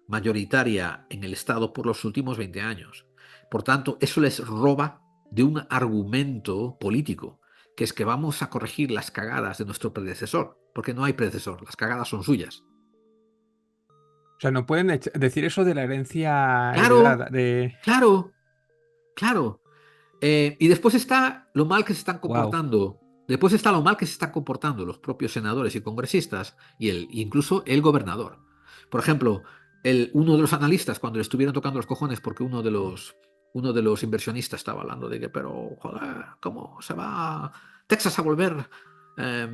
mayoritaria en el Estado por los últimos 20 años. Por tanto, eso les roba de un argumento político, que es que vamos a corregir las cagadas de nuestro predecesor, porque no hay predecesor, las cagadas son suyas. O sea, no pueden decir eso de la herencia Claro, heredada, de... claro, claro. Y después está lo mal que se están Wow. comportando. Después está lo mal que se están comportando los propios senadores y congresistas y incluso el gobernador. Por ejemplo, uno de los analistas, cuando le estuvieron tocando los cojones porque uno de los inversionistas estaba hablando de que, pero, joder, ¿cómo se va Texas a volver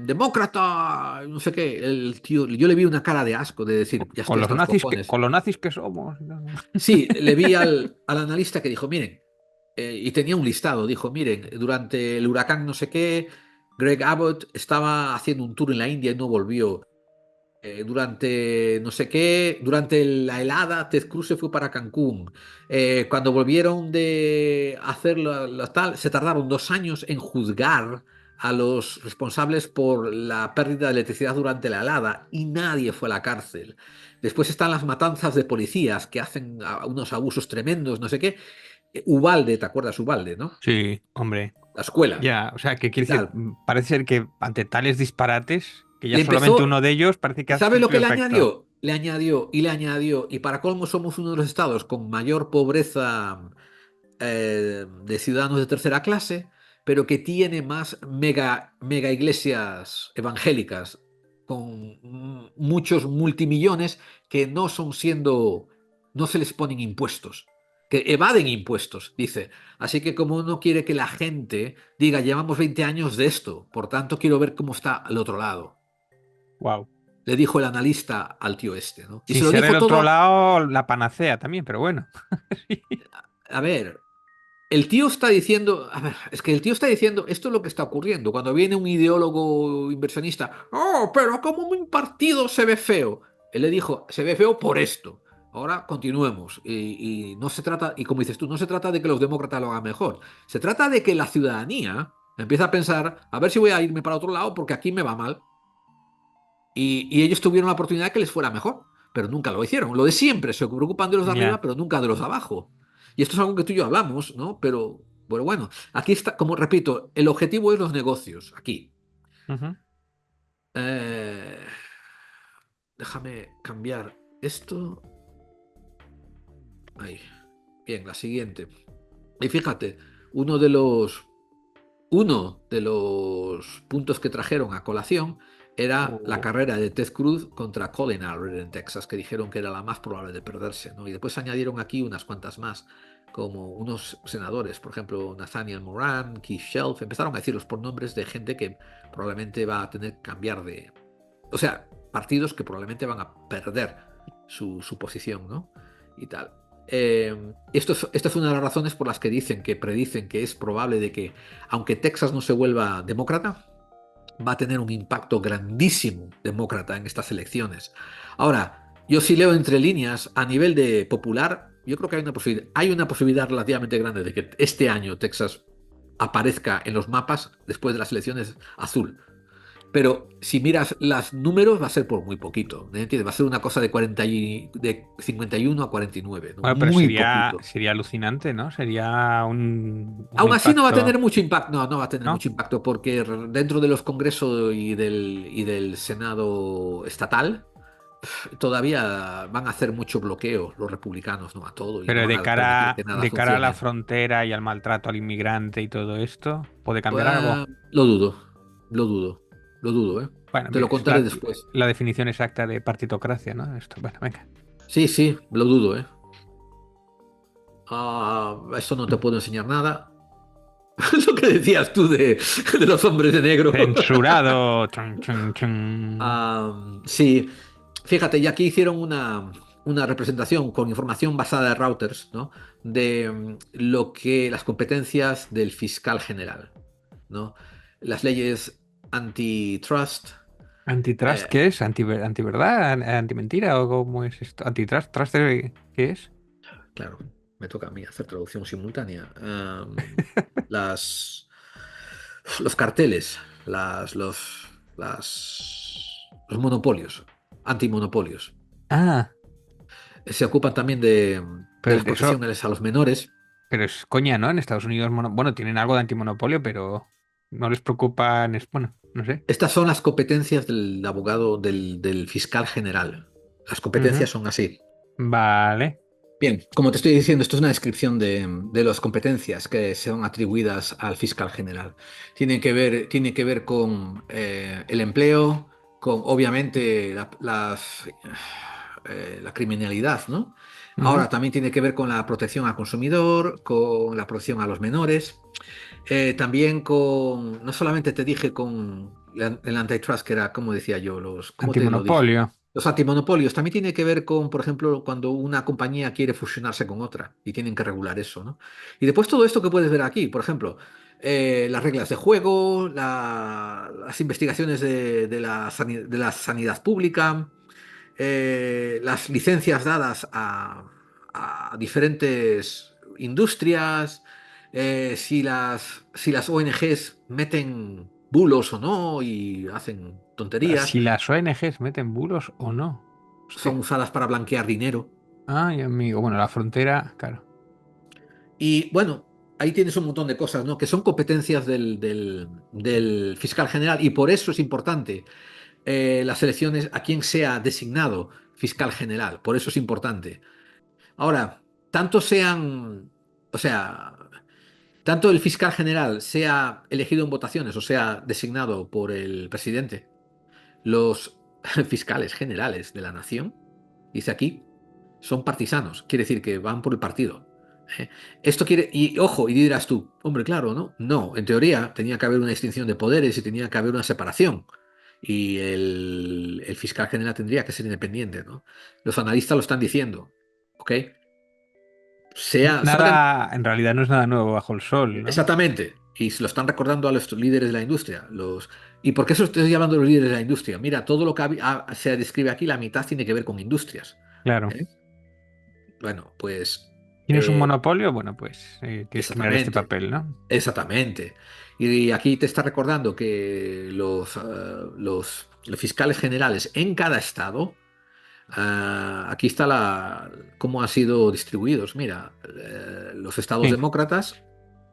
demócrata? No sé qué. El tío, yo le vi una cara de asco de decir, ya Con estoy los hasta los nazis cojones. con los nazis que somos. Sí, le vi al analista que dijo, miren, y tenía un listado, dijo, miren, durante el huracán no sé qué, Greg Abbott estaba haciendo un tour en la India y no volvió. Durante no sé qué, durante la helada, Ted Cruz se fue para Cancún. Cuando volvieron de hacer tal, se tardaron 2 años en juzgar a los responsables por la pérdida de electricidad durante la helada y nadie fue a la cárcel. Después están las matanzas de policías que hacen unos abusos tremendos, no sé qué. Ubalde, ¿te acuerdas Ubalde, no? Sí, hombre. La escuela Ya, o sea, que y quiere decir, tal. parece ser que ante tales disparates, que ya Le solamente empezó, uno de ellos parece que ¿Y ha sabe lo surtido que le efecto. añadió? Le añadió y le añadió. Y para colmo somos uno de los estados con mayor pobreza de ciudadanos de tercera clase, pero que tiene más mega iglesias evangélicas con muchos multimillones que no se les ponen impuestos, que evaden impuestos, dice. Así que como no quiere que la gente diga, llevamos 20 años de esto, por tanto quiero ver cómo está al otro lado, Wow. le dijo el analista al tío este, ¿no? Y Sin se lo ser el dijo otro todo, lado la panacea también, pero bueno. a ver, el tío está diciendo, a ver, es que el tío está diciendo, esto es lo que está ocurriendo. Cuando viene un ideólogo inversionista, oh, pero como mi partido se ve feo. Él le dijo, se ve feo por esto. Ahora continuemos. Y no se trata, y como dices tú, no se trata de que los demócratas lo hagan mejor. Se trata de que la ciudadanía empieza a pensar, a ver si voy a irme para otro lado porque aquí me va mal. Y ellos tuvieron la oportunidad de que les fuera mejor, pero nunca lo hicieron. Lo de siempre, se preocupan de los de Ya. arriba, pero nunca de los de abajo. Y esto es algo que tú y yo hablamos, ¿no? Pero bueno, aquí está, como repito, el objetivo es los negocios, aquí. Ujú. Eh, déjame cambiar esto. Ahí. Bien, la siguiente. Y fíjate, uno de los Uno de los puntos que trajeron a colación era la Oh. carrera de Ted Cruz contra Colin Howard en Texas, que dijeron que era la más probable de perderse, ¿no? Y después añadieron aquí unas cuantas más, como unos senadores, por ejemplo, Nathaniel Moran, Keith Shelf, empezaron a decirlos por nombres de gente que probablemente va a tener que cambiar de... O sea, partidos que probablemente van a perder su posición, ¿no? Y tal. Esta es una de las razones por las que predicen que es probable de que, aunque Texas no se vuelva demócrata, va a tener un impacto grandísimo demócrata en estas elecciones. Ahora, yo sí leo entre líneas, a nivel de popular, yo creo que hay una posibilidad relativamente grande de que este año Texas aparezca en los mapas después de las elecciones azul. Pero si miras los números va a ser por muy poquito, ¿me entiendes? Va a ser una cosa de 51 a 49, ¿no? Bueno, pero Muy poquito. sería alucinante, ¿no? Sería un Aún así no va a tener impacto, mucho impacto, no va a tener ¿no? mucho impacto porque dentro de los congresos y del Senado estatal, todavía van a hacer mucho bloqueo los republicanos, ¿no? A todo y no Pero van a permitir que nada de cara a la funcione. frontera y al maltrato al inmigrante y todo esto, ¿puede cambiar algo? Lo dudo, lo dudo, lo dudo, ¿eh? Bueno, Te lo es contaré después. la definición exacta de partitocracia, ¿no? Esto, bueno, venga. Sí, sí, lo dudo, ¿eh? Esto no te puedo enseñar nada. Lo que decías tú de los hombres de negro. Censurado. Chun, chun, chun. Sí, fíjate, y aquí hicieron una representación con información basada de routers, ¿no? De lo que las competencias del fiscal general, ¿no? Las leyes antitrust. ¿Antitrust eh, qué es? ¿Antiverdad? ¿Antimentira? ¿O cómo es esto? ¿Antitrust? ¿Qué es? claro, me toca a mí hacer traducción simultánea. Las, los carteles, los monopolios, antimonopolios. Ah, Se ocupan también de pero las protecciones a los menores. pero es coña, ¿no? En Estados Unidos, bueno, tienen algo de antimonopolio, pero no les preocupa, bueno, no sé. Estas son las competencias del abogado, del fiscal general. Las Ujú. competencias son así. Vale. Bien, como te estoy diciendo, esto es una descripción de las competencias que son atribuidas al fiscal general. Tiene que ver con el empleo, con obviamente la criminalidad, ¿no? Ujú. Ahora también tiene que ver con la protección al consumidor, con la protección a los menores. También no solamente te dije con el antitrust, que era, como decía yo, ¿cómo te lo dije? Antimonopolio. Los antimonopolios. También tiene que ver con, por ejemplo, cuando una compañía quiere fusionarse con otra y tienen que regular eso, ¿no? Y después todo esto que puedes ver aquí, por ejemplo, las reglas de juego, las investigaciones de la sanidad pública, las licencias dadas a diferentes industrias, si las ONGs meten bulos o no y hacen tonterías, Si las ONGs meten bulos o no. son Hostia. usadas para blanquear dinero. Ay, amigo. Bueno, la frontera, claro. Y bueno, ahí tienes un montón de cosas, ¿no? Que son competencias del fiscal general y por eso es importante las elecciones a quien sea designado fiscal general. Por eso es importante. Ahora, tanto sean, o sea, tanto el fiscal general sea elegido en votaciones o sea designado por el presidente, los fiscales generales de la nación, dice aquí, son partisanos, quiere decir que van por el partido. ¿Eh? Esto quiere, y ojo, y dirás tú, hombre, claro, ¿no? No, en teoría tenía que haber una distinción de poderes y tenía que haber una separación. Y el fiscal general tendría que ser independiente, ¿no? Los analistas lo están diciendo, ¿ok? Salgan Nada, en realidad no es nada nuevo bajo el sol, ¿no? exactamente. Y se lo están recordando a los líderes de la industria. ¿Y por qué eso estoy hablando de los líderes de la industria? Mira, todo lo que se describe aquí, la mitad tiene que ver con industrias. Claro. ¿Eh? Bueno, pues ¿Tienes un eh, monopolio? Bueno, pues tienes que mirar este exactamente, papel, ¿no? exactamente. Y aquí te está recordando que los fiscales generales en cada estado, aquí está cómo han sido distribuidos. Mira, los estados Sí. demócratas,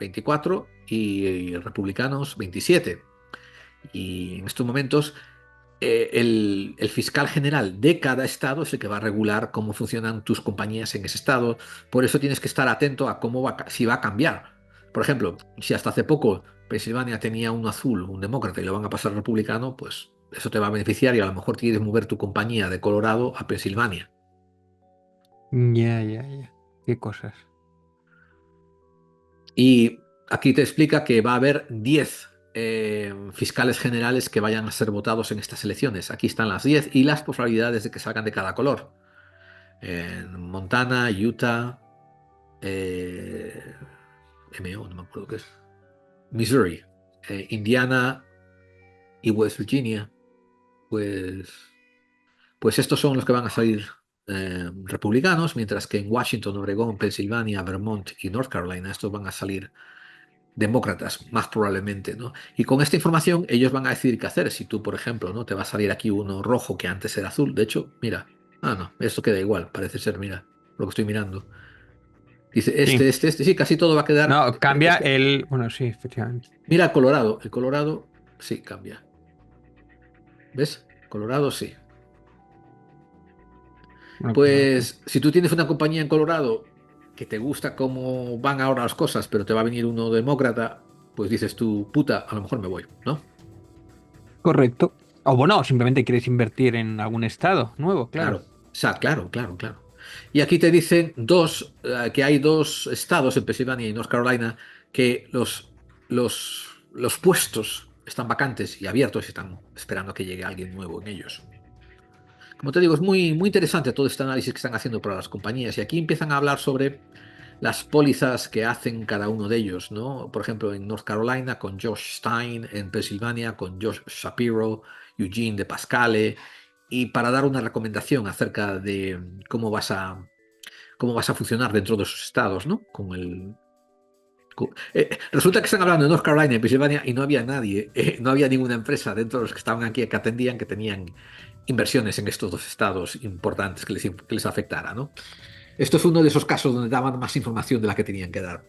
24 y republicanos, 27. Y en estos momentos el fiscal general de cada estado es el que va a regular cómo funcionan tus compañías en ese estado. Por eso tienes que estar atento a cómo si va a cambiar. Por ejemplo, si hasta hace poco Pensilvania tenía un azul, un demócrata, y lo van a pasar republicano, pues eso te va a beneficiar y a lo mejor quieres mover tu compañía de Colorado a Pensilvania. Ya, ya, ya. Qué cosas. Y aquí te explica que va a haber 10 fiscales generales que vayan a ser votados en estas elecciones. Aquí están las 10 y las posibilidades de que salgan de cada color. En Montana, Utah, eh, MO, no me acuerdo qué es, Missouri, Indiana y West Virginia, pues, pues estos son los que van a salir republicanos, mientras que en Washington, Oregón, Pensilvania, Vermont y North Carolina estos van a salir demócratas, más probablemente, ¿no? Y con esta información ellos van a decidir qué hacer. Si tú, por ejemplo, ¿no? Te va a salir aquí uno rojo que antes era azul. De hecho, mira, no, esto queda igual, parece ser, mira, lo que estoy mirando. Dice, Sí. sí, casi todo va a quedar. No, cambia el. Bueno, sí, efectivamente. Mira el Colorado sí cambia. ¿Ves? Colorado sí. Ok, ok. Pues si tú tienes una compañía en Colorado que te gusta cómo van ahora las cosas, pero te va a venir uno demócrata, pues dices tú, puta, a lo mejor me voy, ¿no? Correcto. O bueno, simplemente quieres invertir en algún estado nuevo, claro. Claro, o sea, claro, claro, claro. Y aquí te dicen que hay dos estados en Pensilvania y North Carolina que los puestos están vacantes y abiertos y están esperando a que llegue alguien nuevo en ellos. Como te digo, es muy, muy interesante todo este análisis que están haciendo para las compañías. Y aquí empiezan a hablar sobre las pólizas que hacen cada uno de ellos, ¿no? Por ejemplo, en North Carolina con Josh Stein, en Pensilvania con Josh Shapiro, Eugene de Pascale, y para dar una recomendación acerca de cómo vas a funcionar dentro de esos estados, ¿no? Resulta que están hablando de North Carolina y Pensilvania y no había nadie, no había ninguna empresa dentro de los que estaban aquí que atendían que tenían inversiones en estos dos estados importantes que les afectara, ¿no? Esto es uno de esos casos donde daban más información de la que tenían que dar.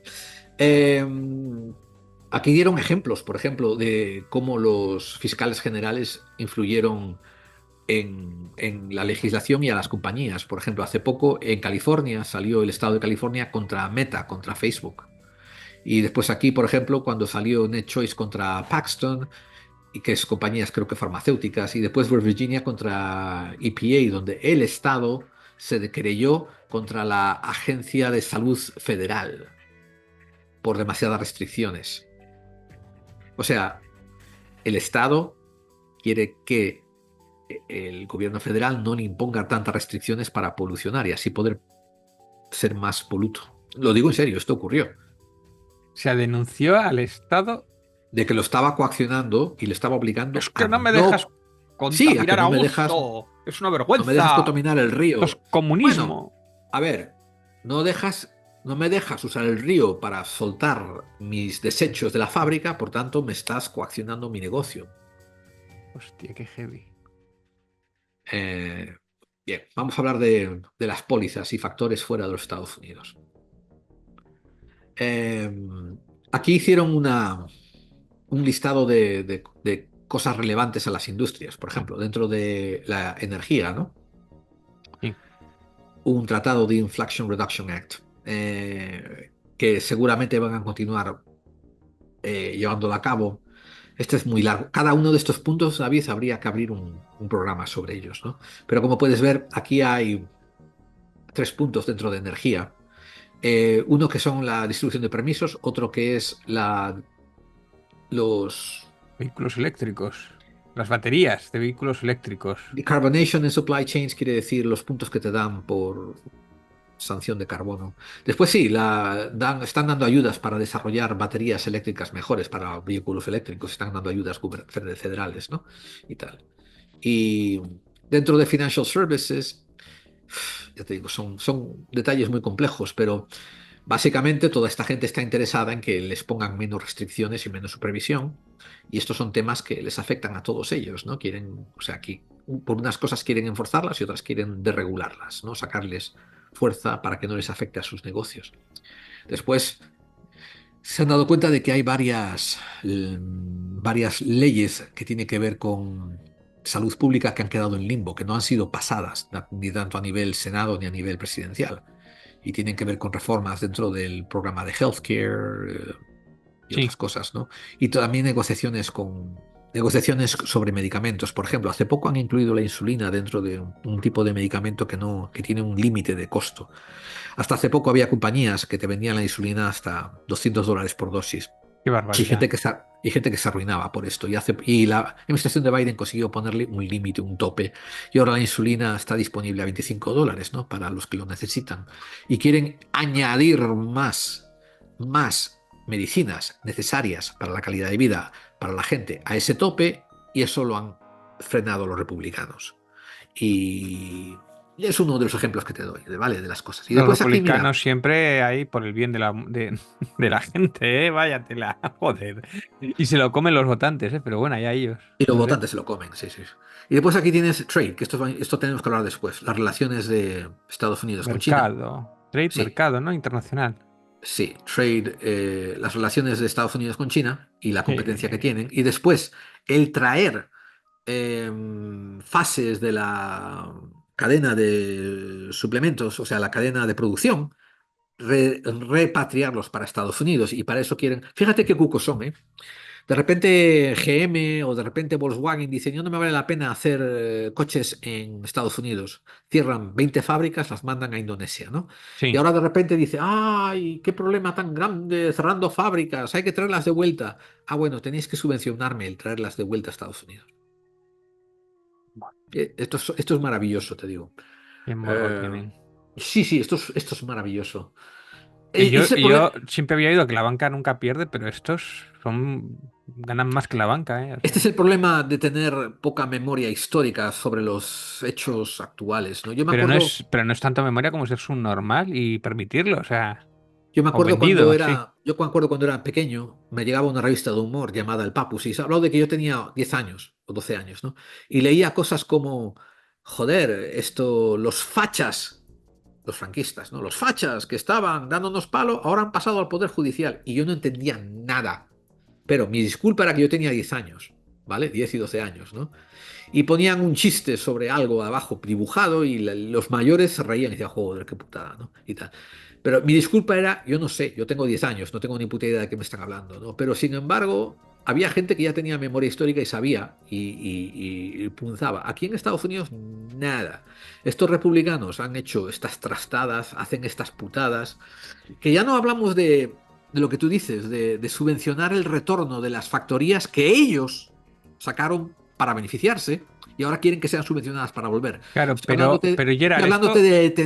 Eh, Aquí dieron ejemplos, por ejemplo, de cómo los fiscales generales influyeron en la legislación y a las compañías. Por ejemplo, hace poco en California salió el estado de California contra Meta, contra Facebook. Y después aquí, por ejemplo, cuando salió NetChoice contra Paxton, y que es compañías creo que farmacéuticas, y después Virginia contra EPA, donde el Estado se querelló contra la Agencia de Salud Federal por demasiadas restricciones. O sea, el Estado quiere que el gobierno federal no le imponga tantas restricciones para polucionar y así poder ser más poluto. Lo digo en serio, esto ocurrió. Se denunció al Estado. De que lo estaba coaccionando y le estaba obligando Es a que no me dejas no, sí, a que contaminar a no me dejas, gusto. Es una no me dejas vergüenza. contaminar el Esto es río. Bueno, comunismo. a ver, no dejas, no me dejas usar el río para soltar mis desechos de la fábrica, por tanto me estás coaccionando mi negocio. Hostia, qué heavy. Eh, Bien, vamos a hablar de las pólizas y factores fuera de los Estados Unidos. Eh, Aquí hicieron un listado de cosas relevantes a las industrias, por ejemplo, dentro de la energía, ¿no? Sí. Un tratado de Inflation Reduction Act, que seguramente van a continuar llevándolo a cabo. Este es muy largo. Cada uno de estos puntos, David, habría que abrir un programa sobre ellos, ¿no? Pero como puedes ver, aquí hay tres puntos dentro de energía. Uno que son la distribución de permisos, otro que es los Vehículos eléctricos. Las baterías de vehículos eléctricos. decarbonation en supply chains, quiere decir los puntos que te dan por sanción de carbono. Después sí, están dando ayudas para desarrollar baterías eléctricas mejores para vehículos eléctricos, están dando ayudas federales, ¿no? Y tal. Y dentro de financial services, ya te digo, son detalles muy complejos, pero básicamente toda esta gente está interesada en que les pongan menos restricciones y menos supervisión. Y estos son temas que les afectan a todos ellos, ¿no? Quieren, o sea, aquí por unas cosas quieren enforzarlas y otras quieren desregularlas, ¿no? Sacarles fuerza para que no les afecte a sus negocios. Después se han dado cuenta de que hay varias leyes que tienen que ver con salud pública que han quedado en limbo, que no han sido pasadas, ni tanto a nivel Senado ni a nivel presidencial y tienen que ver con reformas dentro del programa de healthcare y Sí. otras cosas, ¿no? Y también negociaciones sobre medicamentos. Por ejemplo, hace poco han incluido la insulina dentro de un tipo de medicamento que tiene un límite de costo. Hasta hace poco había compañías que te vendían la insulina hasta $200 por dosis. Qué Y barbaridad. gente que se arruinaba por esto. Y la administración de Biden consiguió ponerle un límite, un tope. Y ahora la insulina está disponible a $25, ¿no? Para los que lo necesitan. Y quieren añadir más medicinas necesarias para la calidad de vida para la gente a ese tope. Y eso lo han frenado los republicanos. Y es uno de los ejemplos que te doy, ¿vale? De las cosas. Y Los después aquí, mira, republicanos siempre ahí por el bien de la gente, ¿eh? Váyatela, joder. Y se lo comen los votantes, ¿eh? Pero bueno, allá ellos. y los No sé. votantes se lo comen, sí, sí. Y después aquí tienes trade, que esto tenemos que hablar después. Las relaciones de Estados Unidos con China. Mercado. Trade, Sí, mercado, ¿no? Internacional. sí, trade, las relaciones de Estados Unidos con China y la competencia que Eh, tienen. Y después el traer fases cadena de suplementos, o sea, la cadena de producción, repatriarlos para Estados Unidos y para eso quieren, fíjate qué cucos son, ¿eh? De repente GM o de repente Volkswagen dicen, no me vale la pena hacer coches en Estados Unidos. Cierran 20 fábricas, las mandan a Indonesia, ¿no? Y Sí, ahora de repente dice, ay, qué problema tan grande cerrando fábricas, hay que traerlas de vuelta. Ah, bueno, tenéis que subvencionarme el traerlas de vuelta a Estados Unidos. Esto es maravilloso, te digo. qué morro Eh, tienen. sí, sí, esto es maravilloso. Yo, Ese problema, yo siempre había oído que la banca nunca pierde, pero estos ganan más que la banca, ¿eh? O este es sea, el problema de tener poca memoria histórica sobre los hechos actuales, ¿no? pero no es tanto memoria como ser subnormal y permitirlo, o sea, Yo me o acuerdo vendido, sí. yo me acuerdo cuando era pequeño, me llegaba una revista de humor llamada El Papus y se habló de que yo tenía 10 años o 12 años, ¿no? Y leía cosas como, joder, los fachas, los franquistas, ¿no? Los fachas que estaban dándonos palo, ahora han pasado al Poder Judicial y yo no entendía nada. Pero mi disculpa era que yo tenía 10 años, ¿vale? 10 y 12 años, ¿no? Y ponían un chiste sobre algo abajo dibujado y los mayores se reían y decían, joder, qué putada, ¿no? Y tal. Pero mi disculpa era, yo no sé, yo tengo 10 años, no tengo ni puta idea de qué me están hablando, ¿no? Pero sin embargo, había gente que ya tenía memoria histórica y sabía y punzaba. Aquí en Estados Unidos, nada. Estos republicanos han hecho estas trastadas, hacen estas putadas, que ya no hablamos de lo que tú dices, de subvencionar el retorno de las factorías que ellos sacaron para beneficiarse y ahora quieren que sean subvencionadas para volver. Claro, Estoy hablándote, pero estoy Gerard, hablándote esto,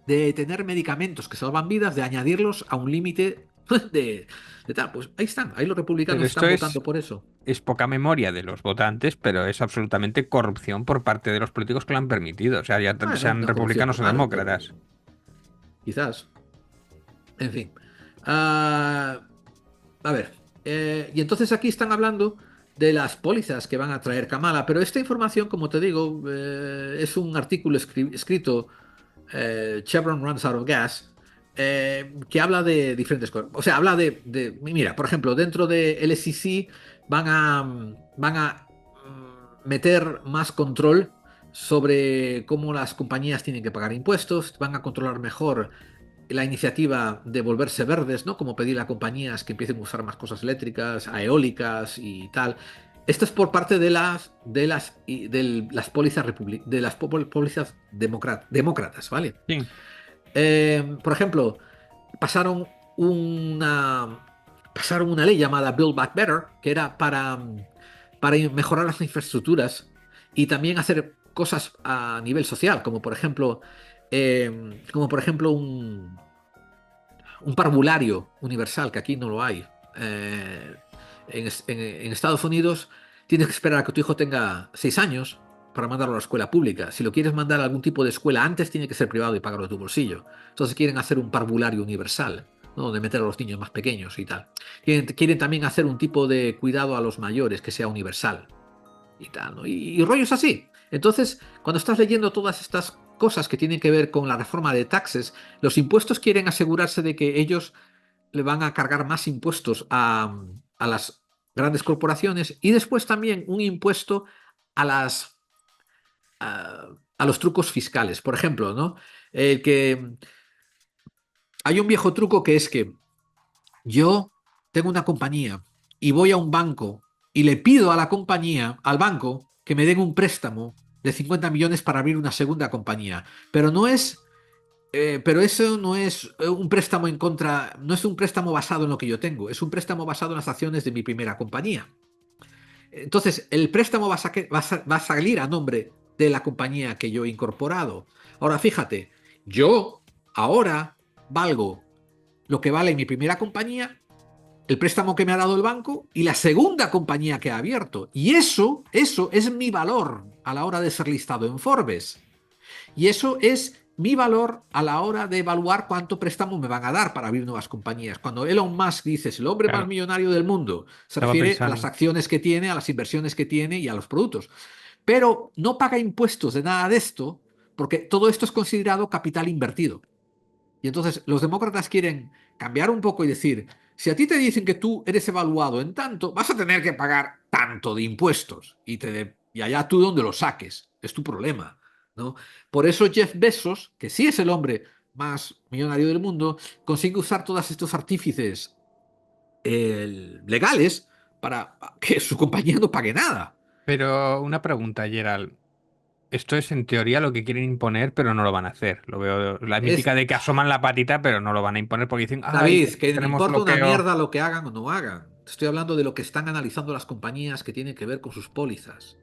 de tener medicamentos que salvan vidas, de añadirlos a un límite de tal. Pues ahí están, ahí los pero republicanos esto están votando por eso. es poca memoria de los votantes, pero es absolutamente corrupción por parte de los políticos que lo han permitido, o sea, ya Bueno, sean una corrupción republicanos o total, pero demócratas. quizás. En fin. Ah, a ver, y entonces aquí están hablando de las pólizas que van a traer Kamala, pero esta información, como te digo, es un artículo escrito Chevron Runs Out of Gas, que habla de diferentes cosas. O sea, habla mira, por ejemplo, dentro de SEC van a meter más control sobre cómo las compañías tienen que pagar impuestos, van a controlar mejor la iniciativa de volverse verdes, ¿no? Como pedir a compañías que empiecen a usar más cosas eléctricas, a eólicas y tal. Esto es por parte de las pólizas pólizas demócratas, ¿vale? Sí. Por ejemplo, pasaron una, pasaron una ley llamada Build Back Better, que era para mejorar las infraestructuras y también hacer cosas a nivel social, como por ejemplo un parvulario universal, que aquí no lo hay. Eh, en Estados Unidos tienes que esperar a que tu hijo tenga 6 años para mandarlo a la escuela pública. Si lo quieres mandar a algún tipo de escuela antes, tiene que ser privado y pagarlo de tu bolsillo. Entonces quieren hacer un parvulario universal, ¿no? Donde meter a los niños más pequeños y tal. Quieren también hacer un tipo de cuidado a los mayores que sea universal y tal, ¿no? Y rollos así. Entonces, cuando estás leyendo todas estas cosas que tienen que ver con la reforma de taxes, los impuestos quieren asegurarse de que ellos le van a cargar más impuestos a las grandes corporaciones y después también un impuesto a a los trucos fiscales. Por ejemplo, ¿no? Que hay un viejo truco que es que yo tengo una compañía y voy a un banco y le pido a la compañía, al banco, que me den un préstamo de 50 millones para abrir una segunda compañía. Pero eso no es un préstamo en contra, no es un préstamo basado en lo que yo tengo, es un préstamo basado en las acciones de mi primera compañía. Entonces, el préstamo va a salir a nombre de la compañía que yo he incorporado. Ahora, fíjate, yo ahora valgo lo que vale mi primera compañía, el préstamo que me ha dado el banco y la segunda compañía que ha abierto. Y eso es mi valor a la hora de ser listado en Forbes. Y eso es mi valor a la hora de evaluar cuánto préstamo me van a dar para abrir nuevas compañías. Cuando Elon Musk dice es el hombre más Claro, millonario del mundo, se estaba refiere a las pensando. acciones que tiene, a las inversiones que tiene y a los productos. Pero no paga impuestos de nada de esto porque todo esto es considerado capital invertido. Y entonces los demócratas quieren cambiar un poco y decir, si a ti te dicen que tú eres evaluado en tanto, vas a tener que pagar tanto de impuestos y allá tú donde lo saques, es tu problema. ¿no? Por eso Jeff Bezos, que sí es el hombre más millonario del mundo, consigue usar todos estos artífices legales para que su compañía no pague nada. Pero una pregunta, Gerald. Esto es en teoría lo que quieren imponer, pero no lo van a hacer. Lo veo la Es, mítica de que asoman la patita, pero no lo van a imponer porque dicen, ay, David, que me tenemos importa una bloqueo. mierda lo que hagan o no hagan. Estoy hablando de lo que están analizando las compañías que tienen que ver con sus pólizas.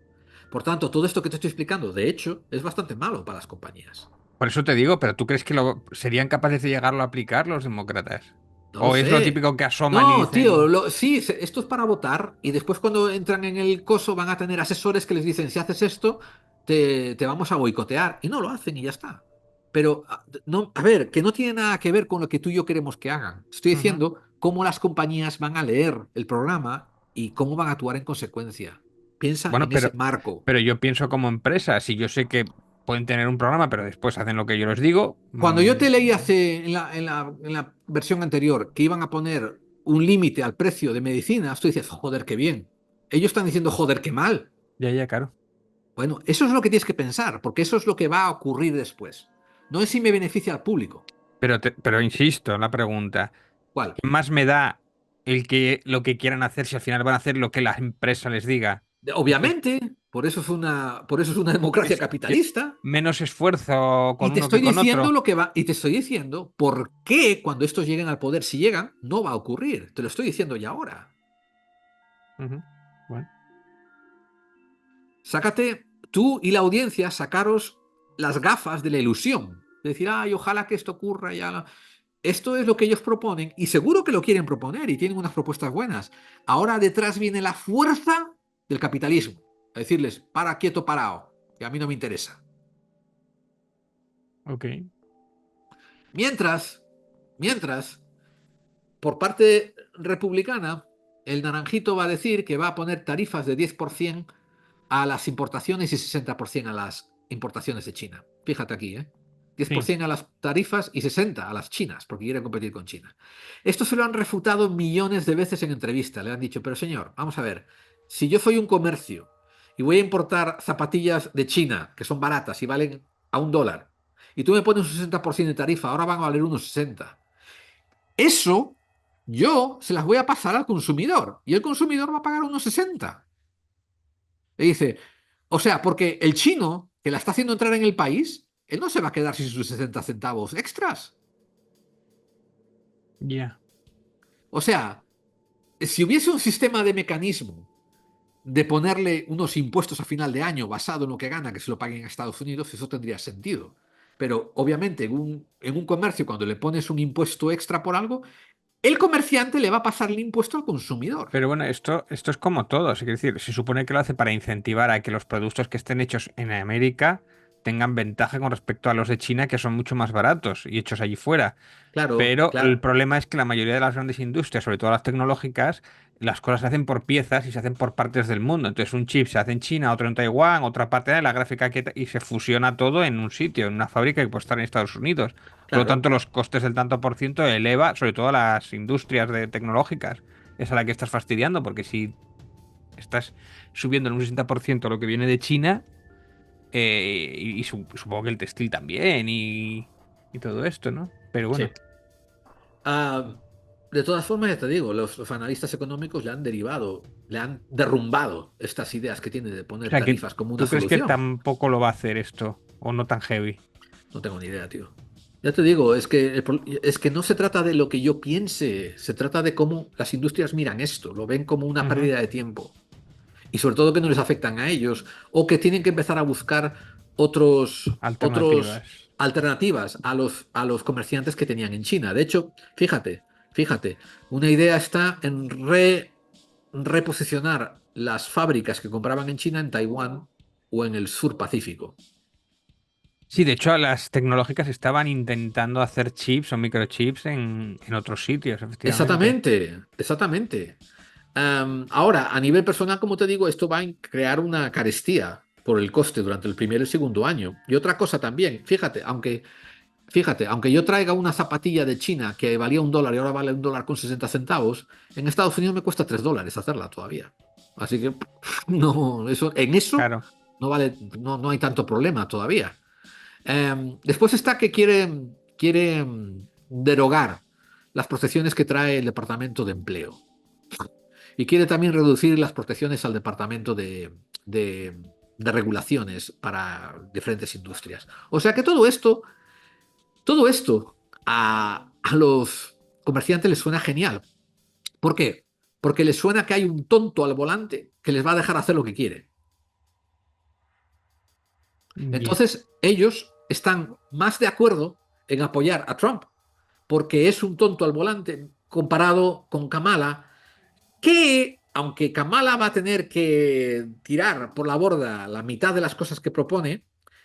Por tanto, todo esto que te estoy explicando, de hecho, es bastante malo para las compañías. Por eso te digo, pero ¿tú crees que serían capaces de llegarlo a aplicar los demócratas? No lo ¿O es lo sé. típico que asoman y No, tío, dicen, sí, esto es para votar y después cuando entran en el coso van a tener asesores que les dicen, si haces esto, te vamos a boicotear. Y no lo hacen y ya está. Pero, no, a ver, que no tiene nada que ver con lo que tú y yo queremos que hagan. Estoy "Ujú"? diciendo cómo las compañías van a leer el programa y cómo van a actuar en consecuencia. Piensa Bueno, en ese marco. pero yo pienso como empresa, si yo sé que pueden tener un programa, pero después hacen lo que yo les digo, Cuando yo te leí hace en la versión anterior que iban a poner un límite al precio de medicinas, tú dices, joder, qué bien. Ellos están diciendo, joder, qué mal. ya, ya, claro. Bueno, eso es lo que tienes que pensar, porque eso es lo que va a ocurrir después. No es si me beneficia al público. Pero insisto en la pregunta. ¿Cuál? ¿Qué más me da el que lo que quieran hacer si al final van a hacer lo que la empresa les diga? Entonces, Obviamente, por eso es una democracia que capitalista. menos esfuerzo Y con te uno que estoy con diciendo otro. lo que va, y te estoy diciendo por qué cuando estos lleguen al poder, si llegan, no va a ocurrir. Te lo estoy diciendo ya ahora. Ujú. Bueno, Sácate tú y la audiencia, sacaros las gafas de la ilusión. De decir, ay, ojalá que esto ocurra ya. Esto es lo que ellos proponen y seguro que lo quieren proponer y tienen unas propuestas buenas. Ahora detrás viene la fuerza del capitalismo. A decirles, para quieto, parado, que a mí no me interesa. ok. Mientras, por parte republicana, el naranjito va a decir que va a poner tarifas de 10% a las importaciones y 60% a las importaciones de China. Fíjate aquí, ¿eh? Sí. 10% a las tarifas y 60% a las chinas, porque quiere competir con China. Esto se lo han refutado millones de veces en entrevistas. Le han dicho, pero señor, vamos a ver, si yo soy un comercio y voy a importar zapatillas de China, que son baratas y valen a $1, y tú me pones un 60% de tarifa, ahora van a valer unos 60. Eso yo se las voy a pasar al consumidor y el consumidor va a pagar unos 60. Le dice, o sea, porque el chino que la está haciendo entrar en el país, él no se va a quedar sin sus 60 centavos extras. Ya. O sea, si hubiese un sistema de mecanismo de ponerle unos impuestos a final de año basado en lo que gana, que se lo paguen a Estados Unidos, eso tendría sentido. Pero obviamente en un comercio, cuando le pones un impuesto extra por algo, el comerciante le va a pasar el impuesto al consumidor. Pero bueno, esto es como todo. Es decir, se supone que lo hace para incentivar a que los productos que estén hechos en América tengan ventaja con respecto a los de China, que son mucho más baratos y hechos allí fuera. Claro, Pero el claro, problema es que la mayoría de las grandes industrias, sobre todo las tecnológicas, las cosas se hacen por piezas y se hacen por partes del mundo. Entonces un chip se hace en China, otro en Taiwán, otra parte de la gráfica y se fusiona todo en un sitio, en una fábrica que puede estar en Estados Unidos. Por lo claro. tanto, los costes del tanto por ciento eleva, sobre todo a las industrias tecnológicas. Es a la que estás fastidiando, porque si estás subiendo en un 60% lo que viene de China, supongo que el textil también y todo esto, ¿no? Pero Sí. bueno. Ah, de todas formas, ya te digo, los analistas económicos le han derivado, le han derrumbado estas ideas que tiene de O poner sea, que tarifas como una tú crees que solución. tampoco lo va a hacer esto, o no tan heavy. No tengo ni idea, tío. Ya te digo, es que no se trata de lo que yo piense, se trata de cómo las industrias miran esto, lo ven como una Ujú. pérdida de tiempo. Y sobre todo que no les afectan a ellos, o que tienen que empezar a buscar otros Alternativas. alternativas a los comerciantes que tenían en China. De hecho, fíjate, una idea está en reposicionar las fábricas que compraban en China en Taiwán o en el sur Pacífico. Sí, de hecho, las tecnológicas estaban intentando hacer chips o microchips en otros sitios, efectivamente. Exactamente, exactamente. Ahora, a nivel personal, como te digo, esto va a crear una carestía por el coste durante el primer y el segundo año. Y otra cosa también, fíjate, aunque yo traiga una zapatilla de China que valía $1 y ahora vale $1,60, en Estados Unidos me cuesta $3 hacerla todavía. Así que no, en eso Claro. no vale, no hay tanto problema todavía. Después está que quiere derogar las protecciones que trae el Departamento de Empleo. Y quiere también reducir las protecciones al Departamento de- de Regulaciones para diferentes industrias. O sea que todo esto a los comerciantes les suena genial. ¿Por qué? Porque les suena que hay un tonto al volante que les va a dejar hacer lo que quiere. Ya. Entonces, ellos están más de acuerdo en apoyar a Trump, porque es un tonto al volante comparado con Kamala, que, aunque Kamala va a tener que tirar por la borda la mitad de las cosas que propone,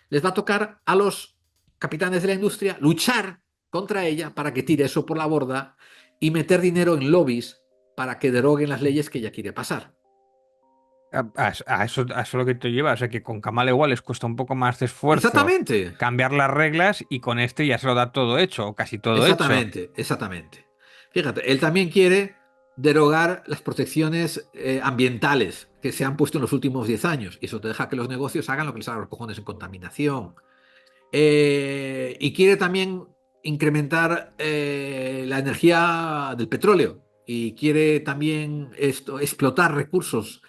les va a tocar a los capitanes de la industria luchar contra ella para que tire eso por la borda y meter dinero en lobbies para que deroguen las leyes que ella quiere pasar. A eso lo que te lleva. O sea que con Kamala igual les cuesta un poco más de esfuerzo Exactamente, cambiar las reglas y con este ya se lo da todo hecho, o casi todo hecho. exactamente. Fíjate, él también quiere derogar las protecciones ambientales que se han puesto en los últimos 10 años. Y eso te deja que los negocios hagan lo que les haga los cojones en contaminación. Y quiere también incrementar la energía del petróleo. Y quiere también explotar recursos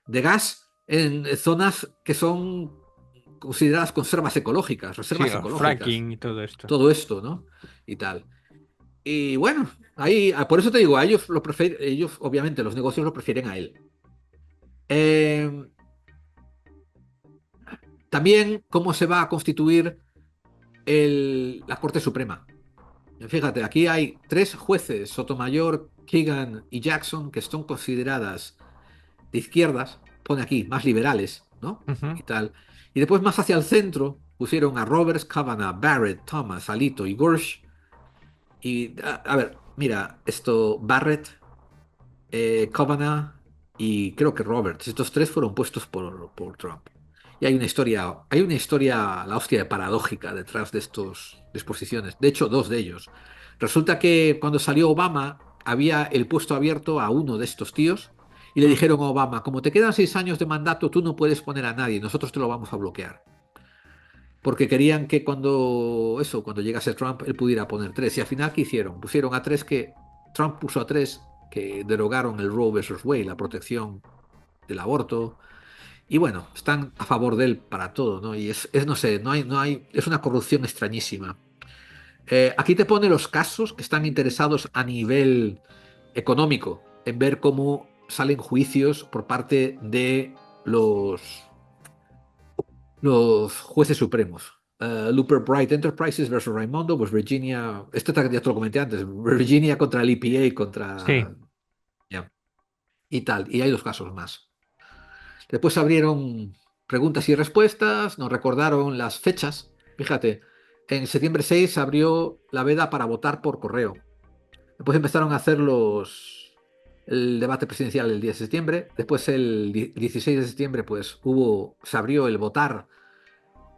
de gas en zonas que son consideradas conservas ecológicas, Sí, reservas el ecológicas. fracking y todo esto. Todo esto, ¿no? Y tal. Y bueno, ahí, por eso te digo, a ellos ellos, obviamente, los negocios lo prefieren a él. Eh, También cómo se va a constituir la Corte Suprema. Fíjate, aquí hay tres jueces, Sotomayor, Kagan y Jackson, que son consideradas de izquierdas, pone aquí, más liberales, ¿no? Ujú. Y tal. Y después más hacia el centro pusieron a Roberts, Kavanaugh, Barrett, Thomas, Alito y Gorsuch. Y a ver, mira, esto, Barrett, Kavanaugh y creo que Roberts. Estos tres fueron puestos por Trump. Y hay una historia, la hostia, paradójica detrás de estos disposiciones. De hecho, dos de ellos. Resulta que cuando salió Obama, había el puesto abierto a uno de estos tíos y le Mm. dijeron a Obama, como te quedan 6 años de mandato, tú no puedes poner a nadie, nosotros te lo vamos a bloquear. Porque querían que cuando llegase Trump, él pudiera poner tres. Y al final, ¿qué hicieron? Pusieron a tres Trump puso a tres que derogaron el Roe versus Wade, la protección del aborto. Y bueno, están a favor de él para todo, ¿no? Y no sé, no hay, es una corrupción extrañísima. Aquí te pone los casos que están interesados a nivel económico, en ver cómo salen juicios por parte de los los jueces supremos. Looper Bright Enterprises versus Raimondo, pues Virginia, ya te lo comenté antes, Virginia contra el EPA, Sí. contra... ya, y tal, y hay dos casos más. Después abrieron preguntas y respuestas, nos recordaron las fechas. Fíjate, en septiembre 6 abrió la veda para votar por correo. Después empezaron a hacer el debate presidencial el 10 de septiembre. Después el 16 de septiembre pues se abrió el votar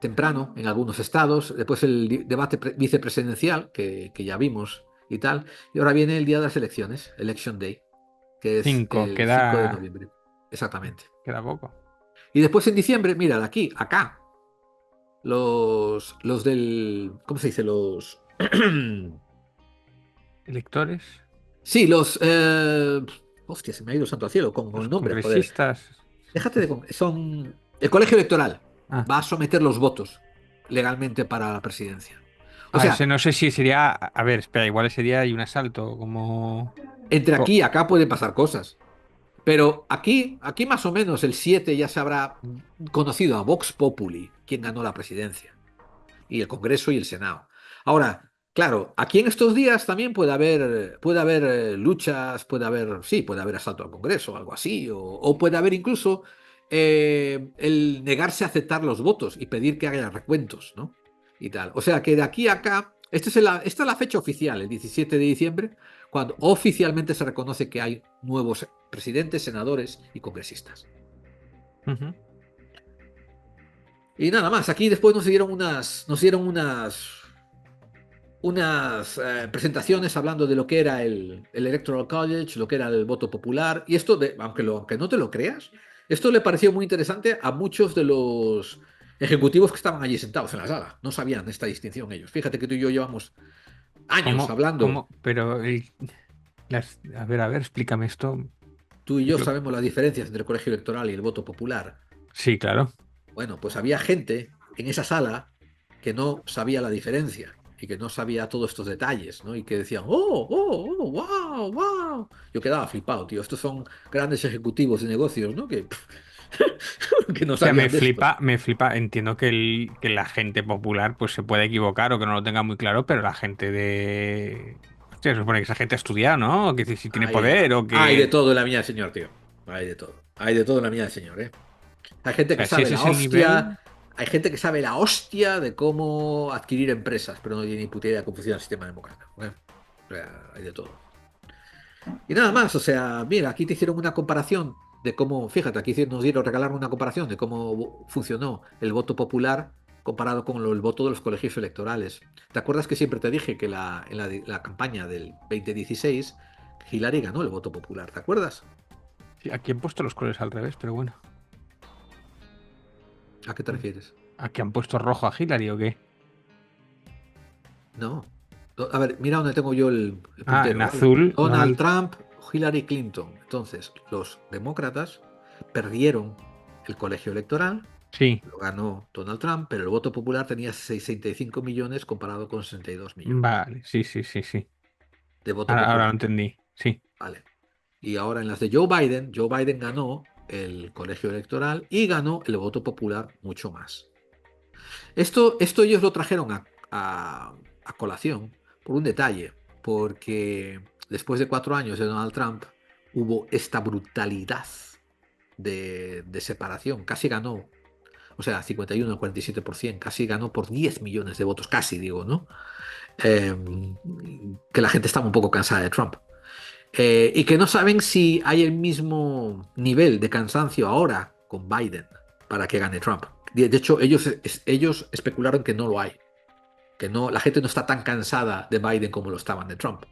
temprano en algunos estados, después el debate vicepresidencial, que ya vimos y tal, y ahora viene el día de las elecciones, Election Day, que es Cinco. el 5 de Queda, noviembre. Exactamente. queda poco. Y después en diciembre, mira, de aquí, acá, los del, ¿cómo se dice? Electores, Sí, hostia, se me ha ido santo al cielo con los el nombre, joder. congresistas. Déjate son... El colegio electoral Ah. va a someter los votos legalmente para la presidencia. O Ese sea, no sé si sería. A ver, espera, igual ese día hay un asalto, como. entre co- aquí y acá pueden pasar cosas. Pero aquí más o menos el 7 ya se habrá conocido a Vox Populi, quien ganó la presidencia, y el Congreso y el Senado. Ahora, claro, aquí en estos días también puede haber luchas, puede haber asalto al Congreso, algo así, o puede haber incluso el negarse a aceptar los votos y pedir que haya recuentos, ¿no? Y tal. O sea que de aquí a acá, esta es la fecha oficial, el 17 de diciembre, cuando oficialmente se reconoce que hay nuevos presidentes, senadores y congresistas. Ujú. Y nada más, aquí después nos dieron unas presentaciones hablando de lo que era el Electoral College, lo que era el voto popular, y aunque no te lo creas, esto le pareció muy interesante a muchos de los Ejecutivos que estaban allí sentados en la sala. No sabían esta distinción ellos. Fíjate que tú y yo llevamos años ¿Cómo? hablando. ¿Cómo? Pero, a ver, explícame esto. Tú y yo Lo- sabemos las diferencias entre el colegio electoral y el voto popular. Sí, claro. Bueno, pues había gente en esa sala que no sabía la diferencia y que no sabía todos estos detalles, ¿no? Y que decían, wow, wow. Yo quedaba flipado, tío. Estos son grandes ejecutivos de negocios, ¿no? Que, que no O sea, sabían de esto. me flipa. Entiendo que la gente popular pues se puede equivocar o que no lo tenga muy claro, pero la gente de... Hostia, se supone que esa gente ha estudiado, ¿no? O que si tiene poder o Hay de que... todo en la mía del señor, tío. Hay de todo. Hay de todo en la mía del señor, ¿eh? Hay O gente que sea, si sabe ese la es el hostia. nivel... Hay gente que sabe la hostia de cómo adquirir empresas, pero no tiene ni puta idea de cómo funciona el sistema democrático, ¿eh? O sea, hay de todo. Y nada más, o sea, mira, aquí te hicieron una comparación de cómo, fíjate, nos dieron, regalaron una comparación de cómo funcionó el voto popular comparado con el voto de los colegios electorales. ¿Te acuerdas que siempre te dije que la campaña del 2016 Hillary ganó el voto popular? ¿Te acuerdas? Sí, aquí han puesto los colores al revés, pero bueno. ¿A qué te refieres? ¿Aquí han puesto rojo a Hillary o qué? No. A ver, mira dónde tengo yo el Ah, en puntero, ¿vale? azul, Donald Donald... Trump, Hillary Clinton. Entonces, los demócratas perdieron el colegio electoral. Sí, Lo ganó Donald Trump, pero el voto popular tenía 65 millones comparado con 62 millones vale, sí, sí, sí, sí. de voto Ahora lo popular. entendí, sí. Vale. Y ahora en las de Joe Biden ganó el colegio electoral y ganó el voto popular mucho más. Esto ellos lo trajeron a colación por un detalle, porque después de 4 años de Donald Trump hubo esta brutalidad de separación. Casi ganó, o sea, 51 al 47%, casi ganó por 10 millones de votos, casi digo, ¿no? Eh, que la gente estaba un poco cansada de Trump. Y que no saben si hay el mismo nivel de cansancio ahora con Biden para que gane Trump. De hecho, ellos especularon que no lo hay, que no, la gente no está tan cansada de Biden como lo estaban de Trump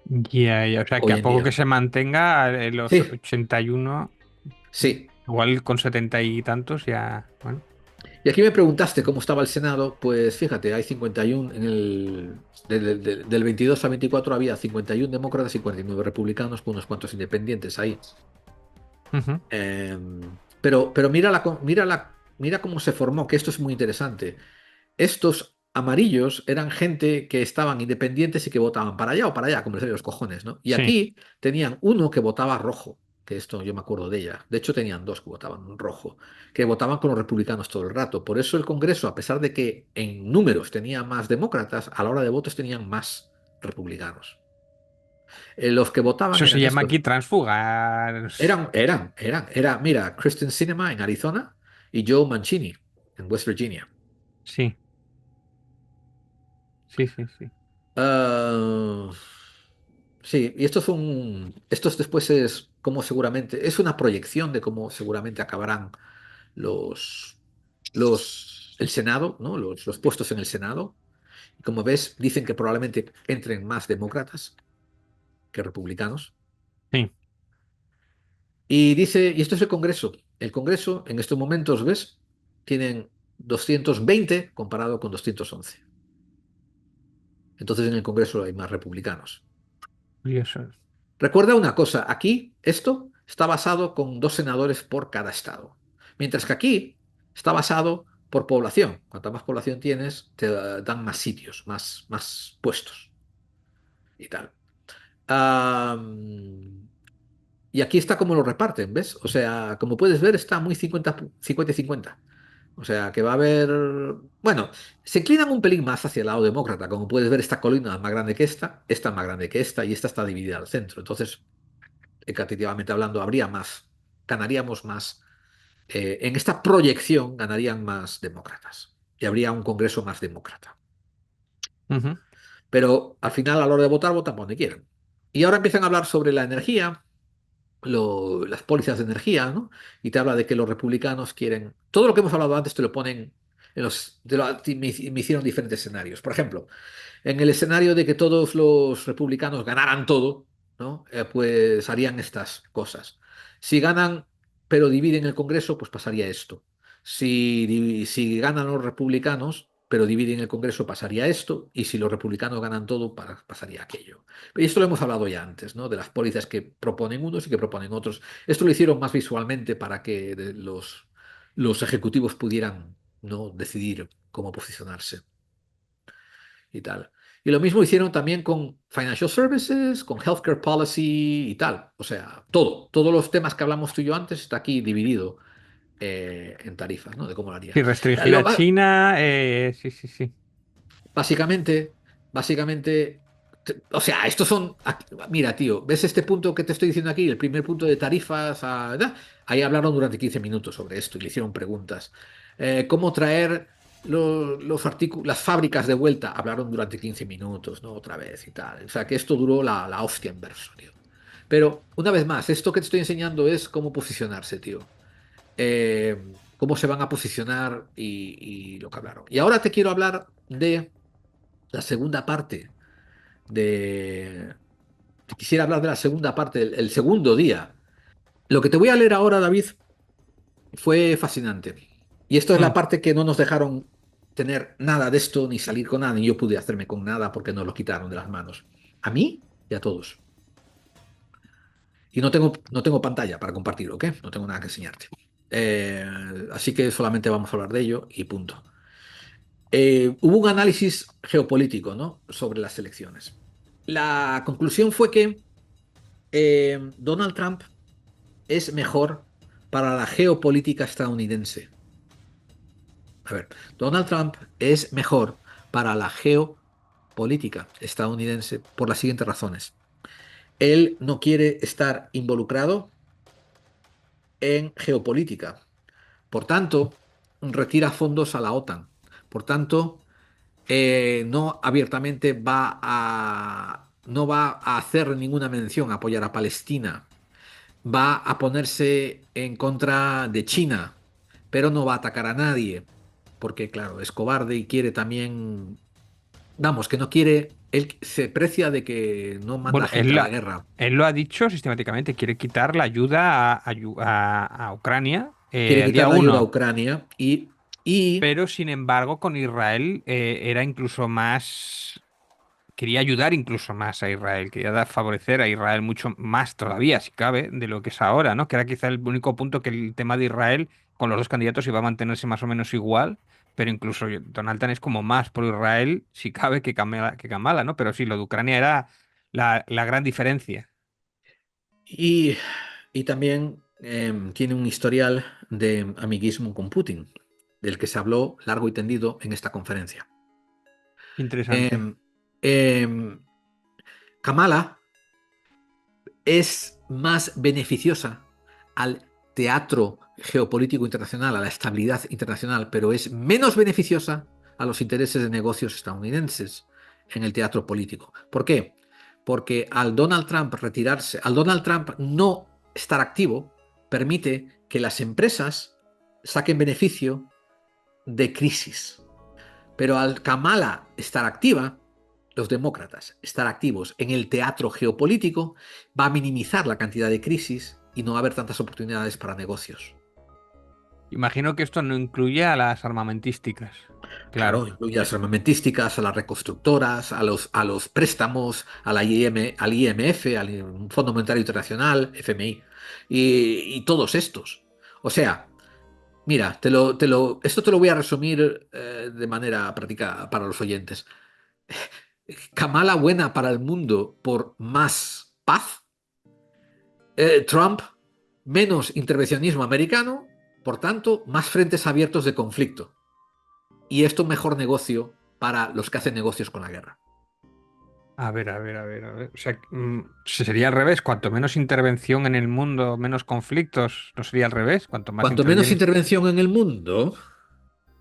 Ya, ya, o sea, que hoy a en poco que día. se mantenga los Sí, 81, sí. igual con 70 y tantos ya, bueno. Y aquí me preguntaste cómo estaba el Senado. Pues fíjate, hay 51 del 22 al 24 había 51 demócratas y 49 republicanos con unos cuantos independientes ahí. Ujú. Pero mira cómo se formó, que esto es muy interesante. Estos amarillos eran gente que estaban independientes y que votaban para allá o para allá, como les salen los cojones, ¿no? Y Sí. aquí tenían uno que votaba rojo, que esto yo me acuerdo de ella. De hecho, tenían dos que votaban rojo, que votaban con los republicanos todo el rato. Por eso el Congreso, a pesar de que en números tenía más demócratas, a la hora de votos tenían más republicanos. Los que votaban Eso se eran llama estos. aquí transfugas. Mira, Kristen Sinema en Arizona y Joe Mancini en West Virginia. Sí, sí, sí, sí. Ah, sí, y estos después es como seguramente, es una proyección de cómo seguramente acabarán los, el Senado, ¿no? Los puestos en el Senado. Y como ves, dicen que probablemente entren más demócratas que republicanos. Sí. Y esto es el Congreso. El Congreso, en estos momentos, ¿ves? Tienen 220 comparado con 211. Entonces en el Congreso hay más republicanos. Curioso. Recuerda una cosa, aquí esto está basado con 2 senadores por cada estado, mientras que aquí está basado por población. Cuanta más población tienes, te dan más sitios, más puestos y tal. Am, y aquí está como lo reparten, ¿ves? O sea, como puedes ver, está muy 50 y 50. O sea, que va a haber... Bueno, se inclinan un pelín más hacia el lado demócrata. Como puedes ver, esta colina es más grande que esta es más grande que esta y esta está dividida al centro. Entonces, equitativamente hablando, habría más, ganaríamos más, en esta proyección ganarían más demócratas y habría un Congreso más demócrata. Ujú. Pero al final, a la hora de votar, votan por donde quieran. Y ahora empiezan a hablar sobre la energía, las pólizas de energía, ¿no? Y te habla de que los republicanos quieren, todo lo que hemos hablado antes te lo ponen me hicieron diferentes escenarios. Por ejemplo, en el escenario de que todos los republicanos ganaran todo, ¿no? Pues harían estas cosas. Si ganan, pero dividen el Congreso, pues pasaría esto. Si ganan los republicanos, pero dividen el Congreso, pasaría esto, y si los republicanos ganan todo, pasaría aquello. Y esto lo hemos hablado ya antes, ¿no? De las pólizas que proponen unos y que proponen otros. Esto lo hicieron más visualmente para que los ejecutivos pudieran, ¿no? Decidir cómo posicionarse y tal. Y lo mismo hicieron también con Financial Services, con Healthcare Policy y tal. O sea, todos los temas que hablamos tú y yo antes está aquí dividido en tarifas, ¿no? De cómo lo haría. Sí, restringir Lo- a China, sí, sí, sí. básicamente, o sea, estos son, mira, tío, ¿ves este punto que te estoy diciendo aquí? El primer punto de tarifas, ahí hablaron durante 15 minutos sobre esto y le hicieron preguntas. ¿Cómo traer las fábricas de vuelta? Hablaron durante 15 minutos, ¿no? Otra vez y tal. O sea, que esto duró la hostia en verso, tío. Pero, una vez más, esto que te estoy enseñando es cómo posicionarse, tío. Cómo se van a posicionar y lo que hablaron. Y ahora te quiero hablar de la segunda parte de... Te quisiera hablar de la segunda parte, el segundo día. Lo que te voy a leer ahora, David, fue fascinante. Y esto es la Mm. parte que no nos dejaron tener nada de esto, ni salir con nada, ni yo pude hacerme con nada porque nos lo quitaron de las manos. A mí y a todos. Y no tengo pantalla para compartir, ¿ok? No tengo nada que enseñarte. Eh, Así que solamente vamos a hablar de ello y punto. Hubo un análisis geopolítico, ¿no? Sobre las elecciones. La conclusión fue que Donald Trump es mejor para la geopolítica estadounidense. A ver, Donald Trump es mejor para la geopolítica estadounidense por las siguientes razones. Él no quiere estar involucrado en geopolítica. Por tanto, retira fondos a la OTAN. Por tanto, no abiertamente no va a hacer ninguna mención a apoyar a Palestina. Va a ponerse en contra de China, pero no va a atacar a nadie, porque claro, es cobarde y quiere también, vamos, que no quiere, él se precia de que no manda Bueno, gente a la guerra, él lo ha dicho sistemáticamente, quiere quitar la ayuda a Ucrania quiere el día quitar la ayuda a uno. Ucrania y Pero sin embargo con Israel era incluso más, quería ayudar incluso más a Israel, quería favorecer a Israel mucho más todavía, si cabe, de lo que es ahora, ¿no? Que era quizá el único punto que el tema de Israel con los dos candidatos iba a mantenerse más o menos igual, pero incluso Donald Trump es como más por Israel, si cabe, que Kamala, ¿no? Pero sí, lo de Ucrania era la gran diferencia. y, y también tiene un historial de amiguismo con Putin, del que se habló largo y tendido en esta conferencia. Interesante. Em, em, Kamala es más beneficiosa al teatro geopolítico internacional, a la estabilidad internacional, pero es menos beneficiosa a los intereses de negocios estadounidenses en el teatro político. ¿Por qué? Porque al Donald Trump retirarse, al Donald Trump no estar activo, permite que las empresas saquen beneficio de crisis. Pero al Kamala estar activa, los demócratas estar activos en el teatro geopolítico, va a minimizar la cantidad de crisis y no va a haber tantas oportunidades para negocios. Imagino que esto no incluye a las armamentísticas. Claro, Claro. incluye a las armamentísticas, a las reconstructoras, a los préstamos, al IMF, al Fondo Monetario Internacional, FMI, y todos estos. O sea, mira, esto te lo voy a resumir de manera práctica para los oyentes. Kamala buena para el mundo por más paz. Trump menos intervencionismo americano, por tanto, más frentes abiertos de conflicto. Y esto mejor negocio para los que hacen negocios con la guerra. A ver, a ver, a ver, a ver. O sea, sería al revés. Cuanto menos intervención en el mundo, menos conflictos. ¿No sería al revés? Cuanto más Cuanto menos intervienes. intervención en el mundo,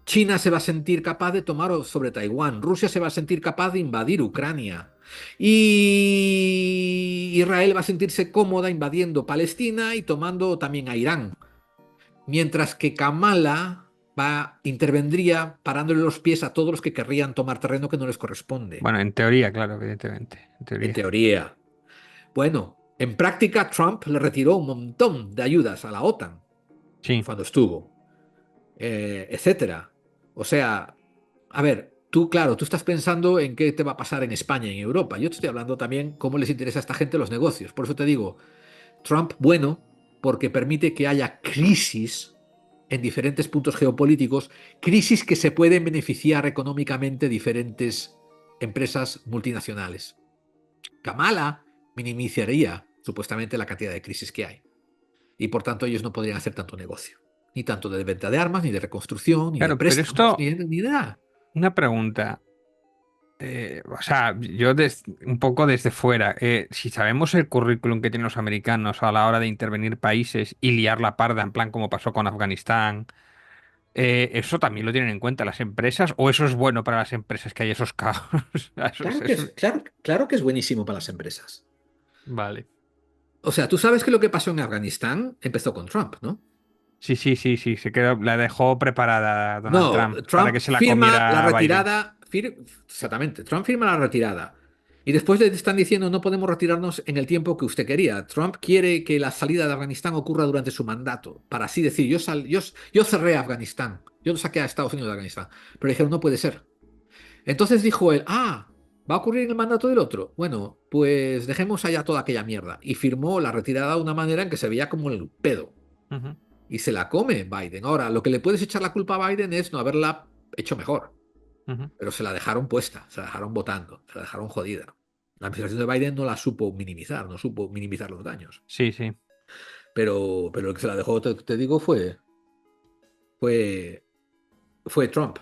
China se va a sentir capaz de tomar sobre Taiwán, Rusia se va a sentir capaz de invadir Ucrania y Israel va a sentirse cómoda invadiendo Palestina y tomando también a Irán. Mientras que Kamala intervendría parándole los pies a todos los que querrían tomar terreno que no les corresponde, Bueno, en teoría, claro, evidentemente. En en teoría. teoría. Bueno, en práctica Trump le retiró un montón de ayudas a la OTAN Sí. cuando estuvo. etcétera. O sea, a ver, tú, claro, tú estás pensando en qué te va a pasar en España y en Europa. Yo te estoy hablando también cómo les interesa a esta gente los negocios. Por eso te digo, Trump, bueno, porque permite que haya crisis en diferentes puntos geopolíticos, crisis que se pueden beneficiar económicamente diferentes empresas multinacionales. Kamala minimizaría supuestamente la cantidad de crisis que hay. Y por tanto ellos no podrían hacer tanto negocio. Ni tanto de venta de armas, ni de reconstrucción, ni de Claro, pero préstamos, esto, ni de nada. una pregunta. O sea, yo un poco desde fuera, si sabemos el currículum que tienen los americanos a la hora de intervenir países y liar la parda, en plan como pasó con Afganistán, ¿eso también lo tienen en cuenta las empresas o eso es bueno para las empresas que hay esos caos? Claro que es buenísimo para las empresas. Vale. O sea, tú sabes que lo que pasó en Afganistán empezó con Trump, ¿no? Sí, sí, sí, sí, se quedó, la dejó preparada Donald No, Trump para que Trump se la firma la comiera Biden. retirada, exactamente, Trump firma la retirada. Y después le están diciendo no podemos retirarnos en el tiempo que usted quería. Trump quiere que la salida de Afganistán ocurra durante su mandato, para así decir, yo cerré Afganistán, yo saqué a Estados Unidos de Afganistán. Pero dijeron, no puede ser. Entonces dijo él, va a ocurrir en el mandato del otro. Bueno, pues dejemos allá toda aquella mierda. Y firmó la retirada de una manera en que se veía como el pedo. Ujú, Y se la come Biden. Ahora, lo que le puedes echar la culpa a Biden es no haberla hecho mejor. ujú. Pero se la dejaron puesta, se la dejaron votando, se la dejaron jodida. La administración de Biden no la supo minimizar, no supo minimizar los daños. Sí, sí. Pero el que se la dejó, te digo, fue, fue Trump.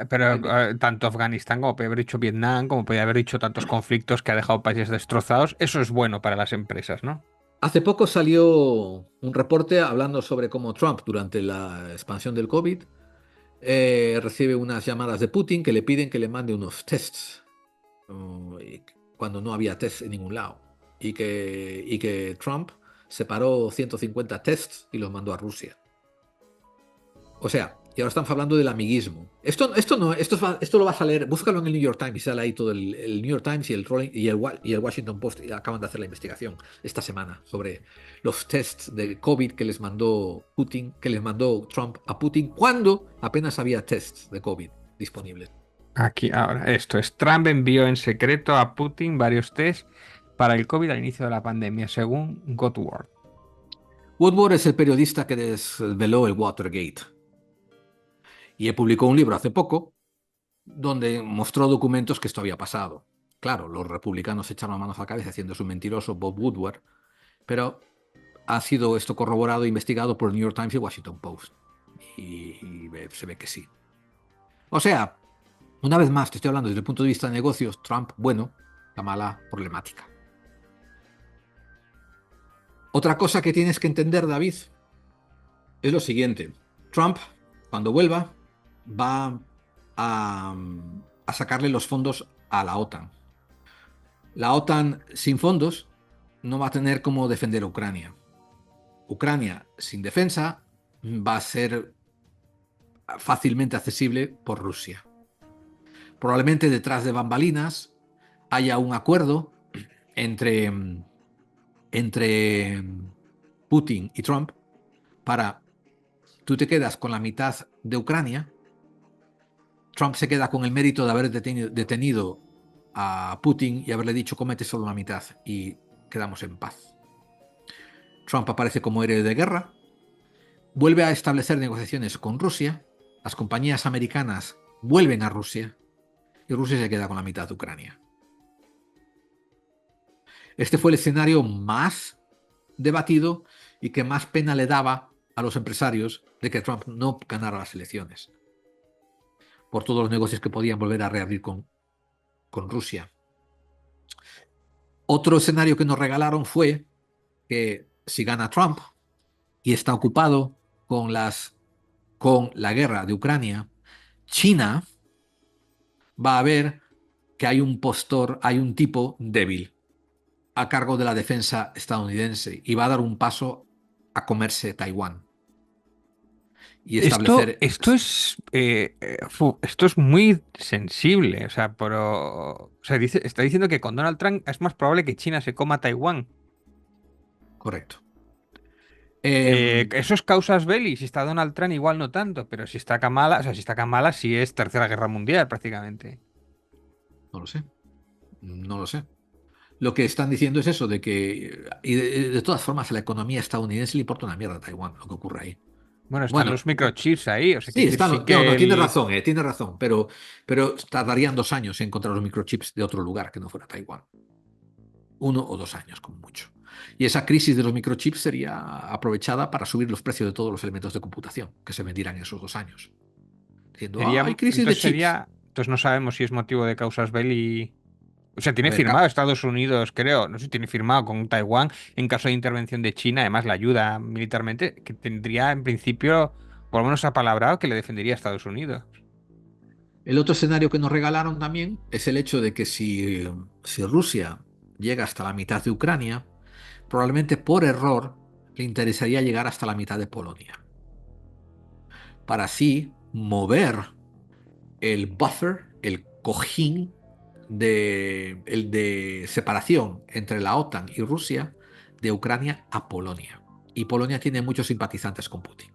Pero El- tanto Afganistán como puede haber dicho Vietnam, como puede haber dicho tantos conflictos que ha dejado países destrozados, eso es bueno para las empresas, ¿no? Hace poco salió un reporte hablando sobre cómo Trump, durante la expansión del COVID, recibe unas llamadas de Putin que le piden que le mande unos tests, y cuando no había tests en ningún lado. Y que Trump separó 150 tests y los mandó a Rusia. O sea, y ahora estamos hablando del amiguismo. Esto no, esto lo vas a leer, búscalo en el New York Times y sale ahí todo el New York Times y el Washington Post y acaban de hacer la investigación esta semana sobre los tests de COVID que les mandó Putin, que les mandó Trump a Putin cuando apenas había tests de COVID disponibles. Aquí, ahora, esto es, Trump envió en secreto a Putin varios test para el COVID al inicio de la pandemia, según Godward. Woodward es el periodista que desveló el Watergate y publicó un libro hace poco donde mostró documentos que esto había pasado. Claro, los republicanos se echaron las manos a la cabeza haciendo su mentiroso Bob Woodward, pero ha sido esto corroborado e investigado por el New York Times y Washington Post. Y se ve que sí. O sea, una vez más, te estoy hablando desde el punto de vista de negocios, Trump, bueno, Kamala, problemática. Otra cosa que tienes que entender, David, es lo siguiente. Trump, cuando vuelva, va a, a sacarle los fondos a la OTAN. La OTAN sin fondos no va a tener cómo defender a Ucrania. Ucrania sin defensa va a ser fácilmente accesible por Rusia. Probablemente detrás de bambalinas haya un acuerdo entre, entre Putin y Trump para tú te quedas con la mitad de Ucrania, Trump se queda con el mérito de haber detenido a Putin y haberle dicho comete solo la mitad y quedamos en paz. Trump aparece como héroe de guerra, vuelve a establecer negociaciones con Rusia, las compañías americanas vuelven a Rusia y Rusia se queda con la mitad de Ucrania. Este fue el escenario más debatido y que más pena le daba a los empresarios de que Trump no ganara las elecciones, por todos los negocios que podían volver a reabrir con Rusia. Otro escenario que nos regalaron fue que si gana Trump y está ocupado con la guerra de Ucrania, China va a ver que hay un postor, hay un tipo débil a cargo de la defensa estadounidense y va a dar un paso a comerse Taiwán y Esto, establecer. esto es, esto es muy sensible, o sea, o sea, está diciendo que con Donald Trump es más probable que China se coma Taiwán. Correcto. Em, Eso es causas belli. Si está Donald Trump, igual no tanto, pero si está Kamala, o sea, si está Kamala, sí es Tercera Guerra Mundial prácticamente. no lo sé, no lo sé. Lo que están diciendo es eso, de que, y de todas formas, a la economía estadounidense le importa una mierda a Taiwán, lo que ocurre ahí. Bueno, están Bueno, los microchips ahí, o sea, sí, quiero decir, está, sí no, que no, el... tiene razón, pero tardarían 2 años en encontrar los microchips de otro lugar que no fuera Taiwán. 1 o 2 años, como mucho. Y esa crisis de los microchips sería aprovechada para subir los precios de todos los elementos de computación que se vendirán en esos 2 años. Diciendo, Sería, hay crisis de chips. entonces no sabemos si es motivo de causas belli. O sea, A tiene ver, firmado Estados Unidos, creo, no sé si tiene firmado con Taiwán en caso de intervención de China, además la ayuda militarmente, que tendría en principio, por lo menos apalabrado, que le defendería a Estados Unidos. el otro escenario que nos regalaron también es el hecho de que si Rusia llega hasta la mitad de Ucrania, probablemente por error le interesaría llegar hasta la mitad de Polonia, para así mover el buffer, el cojín el de separación entre la OTAN y Rusia de Ucrania a Polonia. Y Polonia tiene muchos simpatizantes con Putin.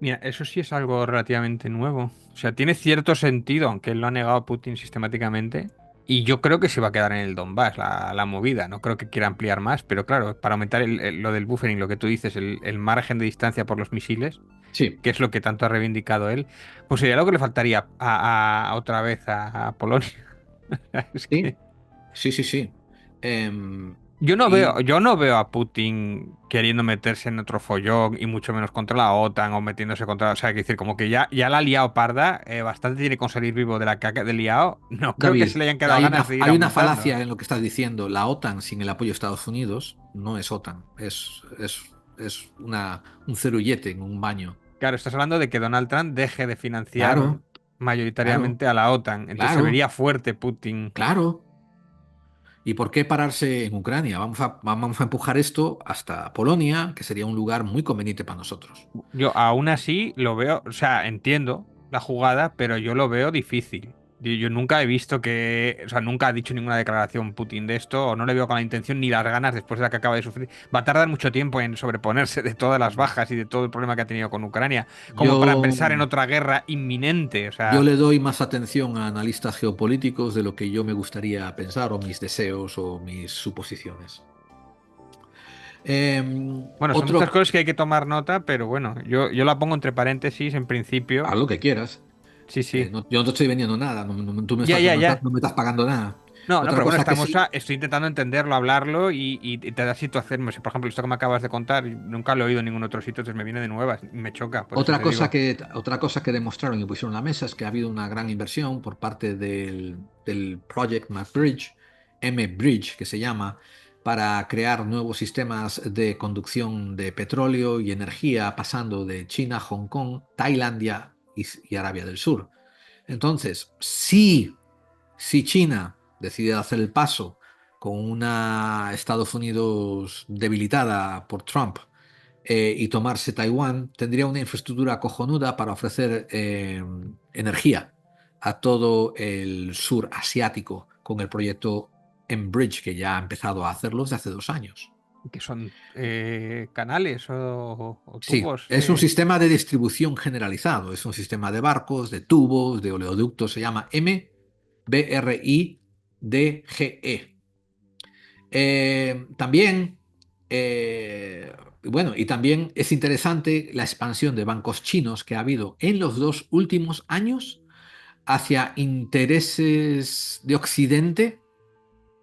Mira, eso sí es algo relativamente nuevo. O sea, tiene cierto sentido, aunque él lo ha negado a Putin sistemáticamente. Y yo creo que se va a quedar en el Donbass, la movida. No creo que quiera ampliar más, pero claro, para aumentar lo del buffering, lo que tú dices, el margen de distancia por los misiles, Sí, que es lo que tanto ha reivindicado él, pues sería lo que le faltaría otra vez a Polonia. Es sí, que sí, sí, sí. Y yo no veo a Putin queriendo meterse en otro follón y mucho menos contra la OTAN o metiéndose contra, o sea, hay que decir, como que ya la ha liado parda, bastante tiene con salir vivo de la caca de liado. No creo que se David, le hayan quedado ganas de ir hay una aumentando. falacia en lo que estás diciendo. La OTAN sin el apoyo de Estados Unidos no es OTAN, es un cerullete en un baño. Claro, estás hablando de que Donald Trump deje de financiar Claro, claro, mayoritariamente a la OTAN, entonces se claro, vería fuerte Putin. claro. ¿Y por qué pararse en Ucrania? Vamos a empujar esto hasta Polonia, que sería un lugar muy conveniente para nosotros. Yo aún así lo veo, o sea, entiendo la jugada, pero yo lo veo difícil. Yo nunca he visto que, o sea, nunca ha dicho ninguna declaración Putin de esto, o no le veo con la intención ni las ganas después de la que acaba de sufrir. Va a tardar mucho tiempo en sobreponerse de todas las bajas y de todo el problema que ha tenido con Ucrania, como para Yo, pensar en otra guerra inminente. O yo sea, le doy más atención a analistas geopolíticos de lo que yo me gustaría pensar, o mis deseos, o mis suposiciones. bueno, son muchas Otro, cosas que hay que tomar nota, pero bueno, yo la pongo entre paréntesis en principio. haz lo que quieras. Sí, sí. Yo no te estoy vendiendo nada, tú Ya, ya, ya. no me estás pagando nada. No, no, Otra pero bueno, cosa que sí, estoy intentando entenderlo, hablarlo y te da situación. No sé, por ejemplo, esto que me acabas de contar, nunca lo he oído en ningún otro sitio, entonces me viene de nuevas, y me choca, por eso te digo. otra cosa que demostraron y pusieron en la mesa es que ha habido una gran inversión por parte del Project MacBridge, M-Bridge, que se llama, para crear nuevos sistemas de conducción de petróleo y energía pasando de China, Hong Kong, Tailandia y Arabia del Sur. Entonces, si China decide hacer el paso con una Estados Unidos debilitada por Trump, y tomarse Taiwán, tendría una infraestructura cojonuda para ofrecer energía a todo el sur asiático con el proyecto Enbridge, que ya ha empezado a hacerlo desde hace 2 años. ¿Que son canales o Sí, tubos es un de... sistema de distribución generalizado, es un sistema de barcos, de tubos, de oleoductos, se llama MBRIDGE. También, bueno, y también es interesante la expansión de bancos chinos que ha habido en los 2 últimos años hacia intereses de Occidente,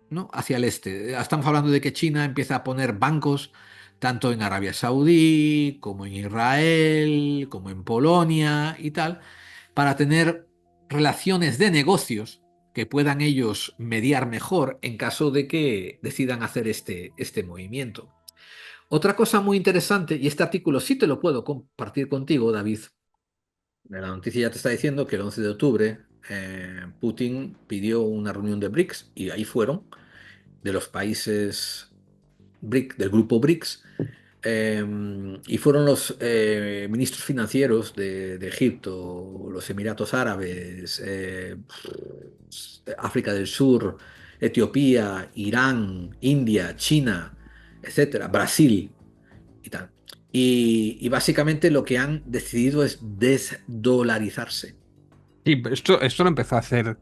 ¿no? Hacia el este. Estamos hablando de que China empieza a poner bancos tanto en Arabia Saudí, como en Israel, como en Polonia y tal, para tener relaciones de negocios que puedan ellos mediar mejor en caso de que decidan hacer este movimiento. Otra cosa muy interesante, y este artículo sí te lo puedo compartir contigo, David. La noticia ya te está diciendo que el 11 de octubre Putin pidió una reunión de BRICS y ahí fueron, de los países del grupo BRICS, y fueron los ministros financieros de Egipto, los Emiratos Árabes, África del Sur, Etiopía, Irán, India, China, etcétera, Brasil y tal. Y básicamente lo que han decidido es desdolarizarse. Sí, pero esto lo empezó a hacer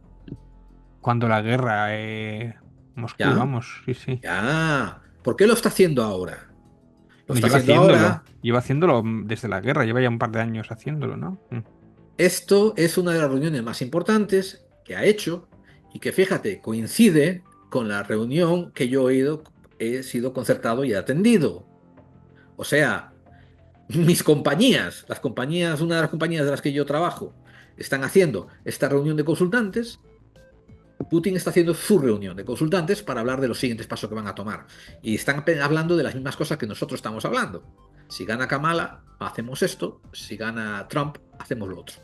cuando la guerra, Moscú, ¿Ya? vamos, sí, sí. Ya. ¿Por qué lo está haciendo ahora? Lo No, está haciendo ahora. lleva haciéndolo desde la guerra, lleva ya un par de años haciéndolo, ¿no? Esto es una de las reuniones más importantes que ha hecho y que, fíjate, coincide con la reunión que yo he sido concertado y he atendido. O sea, mis compañías, una de las compañías de las que yo trabajo, están haciendo esta reunión de consultantes. Putin está haciendo su reunión de consultantes para hablar de los siguientes pasos que van a tomar. Y están hablando de las mismas cosas que nosotros estamos hablando. Si gana Kamala, hacemos esto. Si gana Trump, hacemos lo otro.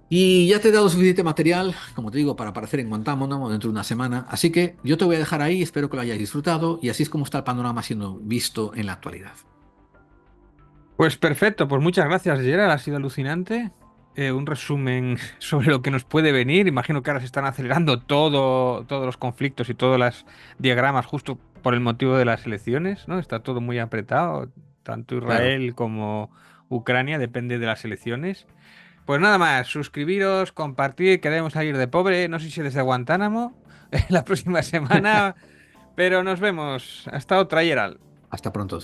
Y ya te he dado suficiente material, como te digo, para aparecer en Guantánamo dentro de una semana. Así que yo te voy a dejar ahí, espero que lo hayáis disfrutado. Y así es como está el panorama siendo visto en la actualidad. Pues perfecto, pues muchas gracias, Gerard, ha sido alucinante. Un resumen sobre lo que nos puede venir. Imagino que ahora se están acelerando todos los conflictos y todos los diagramas justo por el motivo de las elecciones, ¿no? Está todo muy apretado, tanto Claro. Israel como Ucrania, depende de las elecciones. Pues nada más, suscribiros, compartir, que debemos salir de pobre, no sé si desde Guantánamo, la próxima semana, pero nos vemos. Hasta otra, Gerald. Hasta pronto.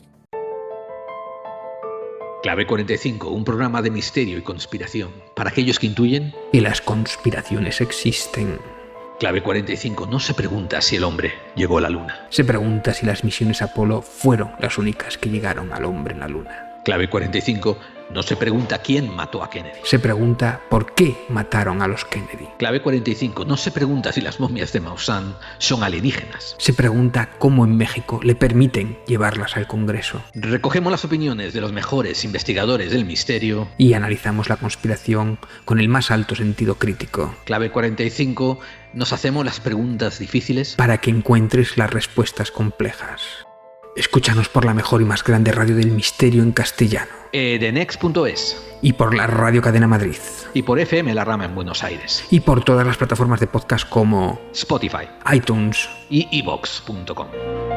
Clave 45, un programa de misterio y conspiración para aquellos que intuyen Y las conspiraciones existen. Clave 45 no se pregunta si el hombre llegó a la luna. Se pregunta si las misiones Apolo fueron las únicas que llegaron al hombre en la luna. Clave 45 no se pregunta quién mató a Kennedy. Se pregunta por qué mataron a los Kennedy. Clave 45 no se pregunta si las momias de Maussan son alienígenas. Se pregunta cómo en México le permiten llevarlas al Congreso. Recogemos las opiniones de los mejores investigadores del misterio. Y analizamos la conspiración con el más alto sentido crítico. Clave 45 nos hacemos las preguntas difíciles Para que encuentres las respuestas complejas. Escúchanos por la mejor y más grande radio del misterio en castellano. edenex.es Y por la Radio Cadena Madrid. y por FM La Rama en Buenos Aires, Y por todas las plataformas de podcast como Spotify iTunes. y evox.com.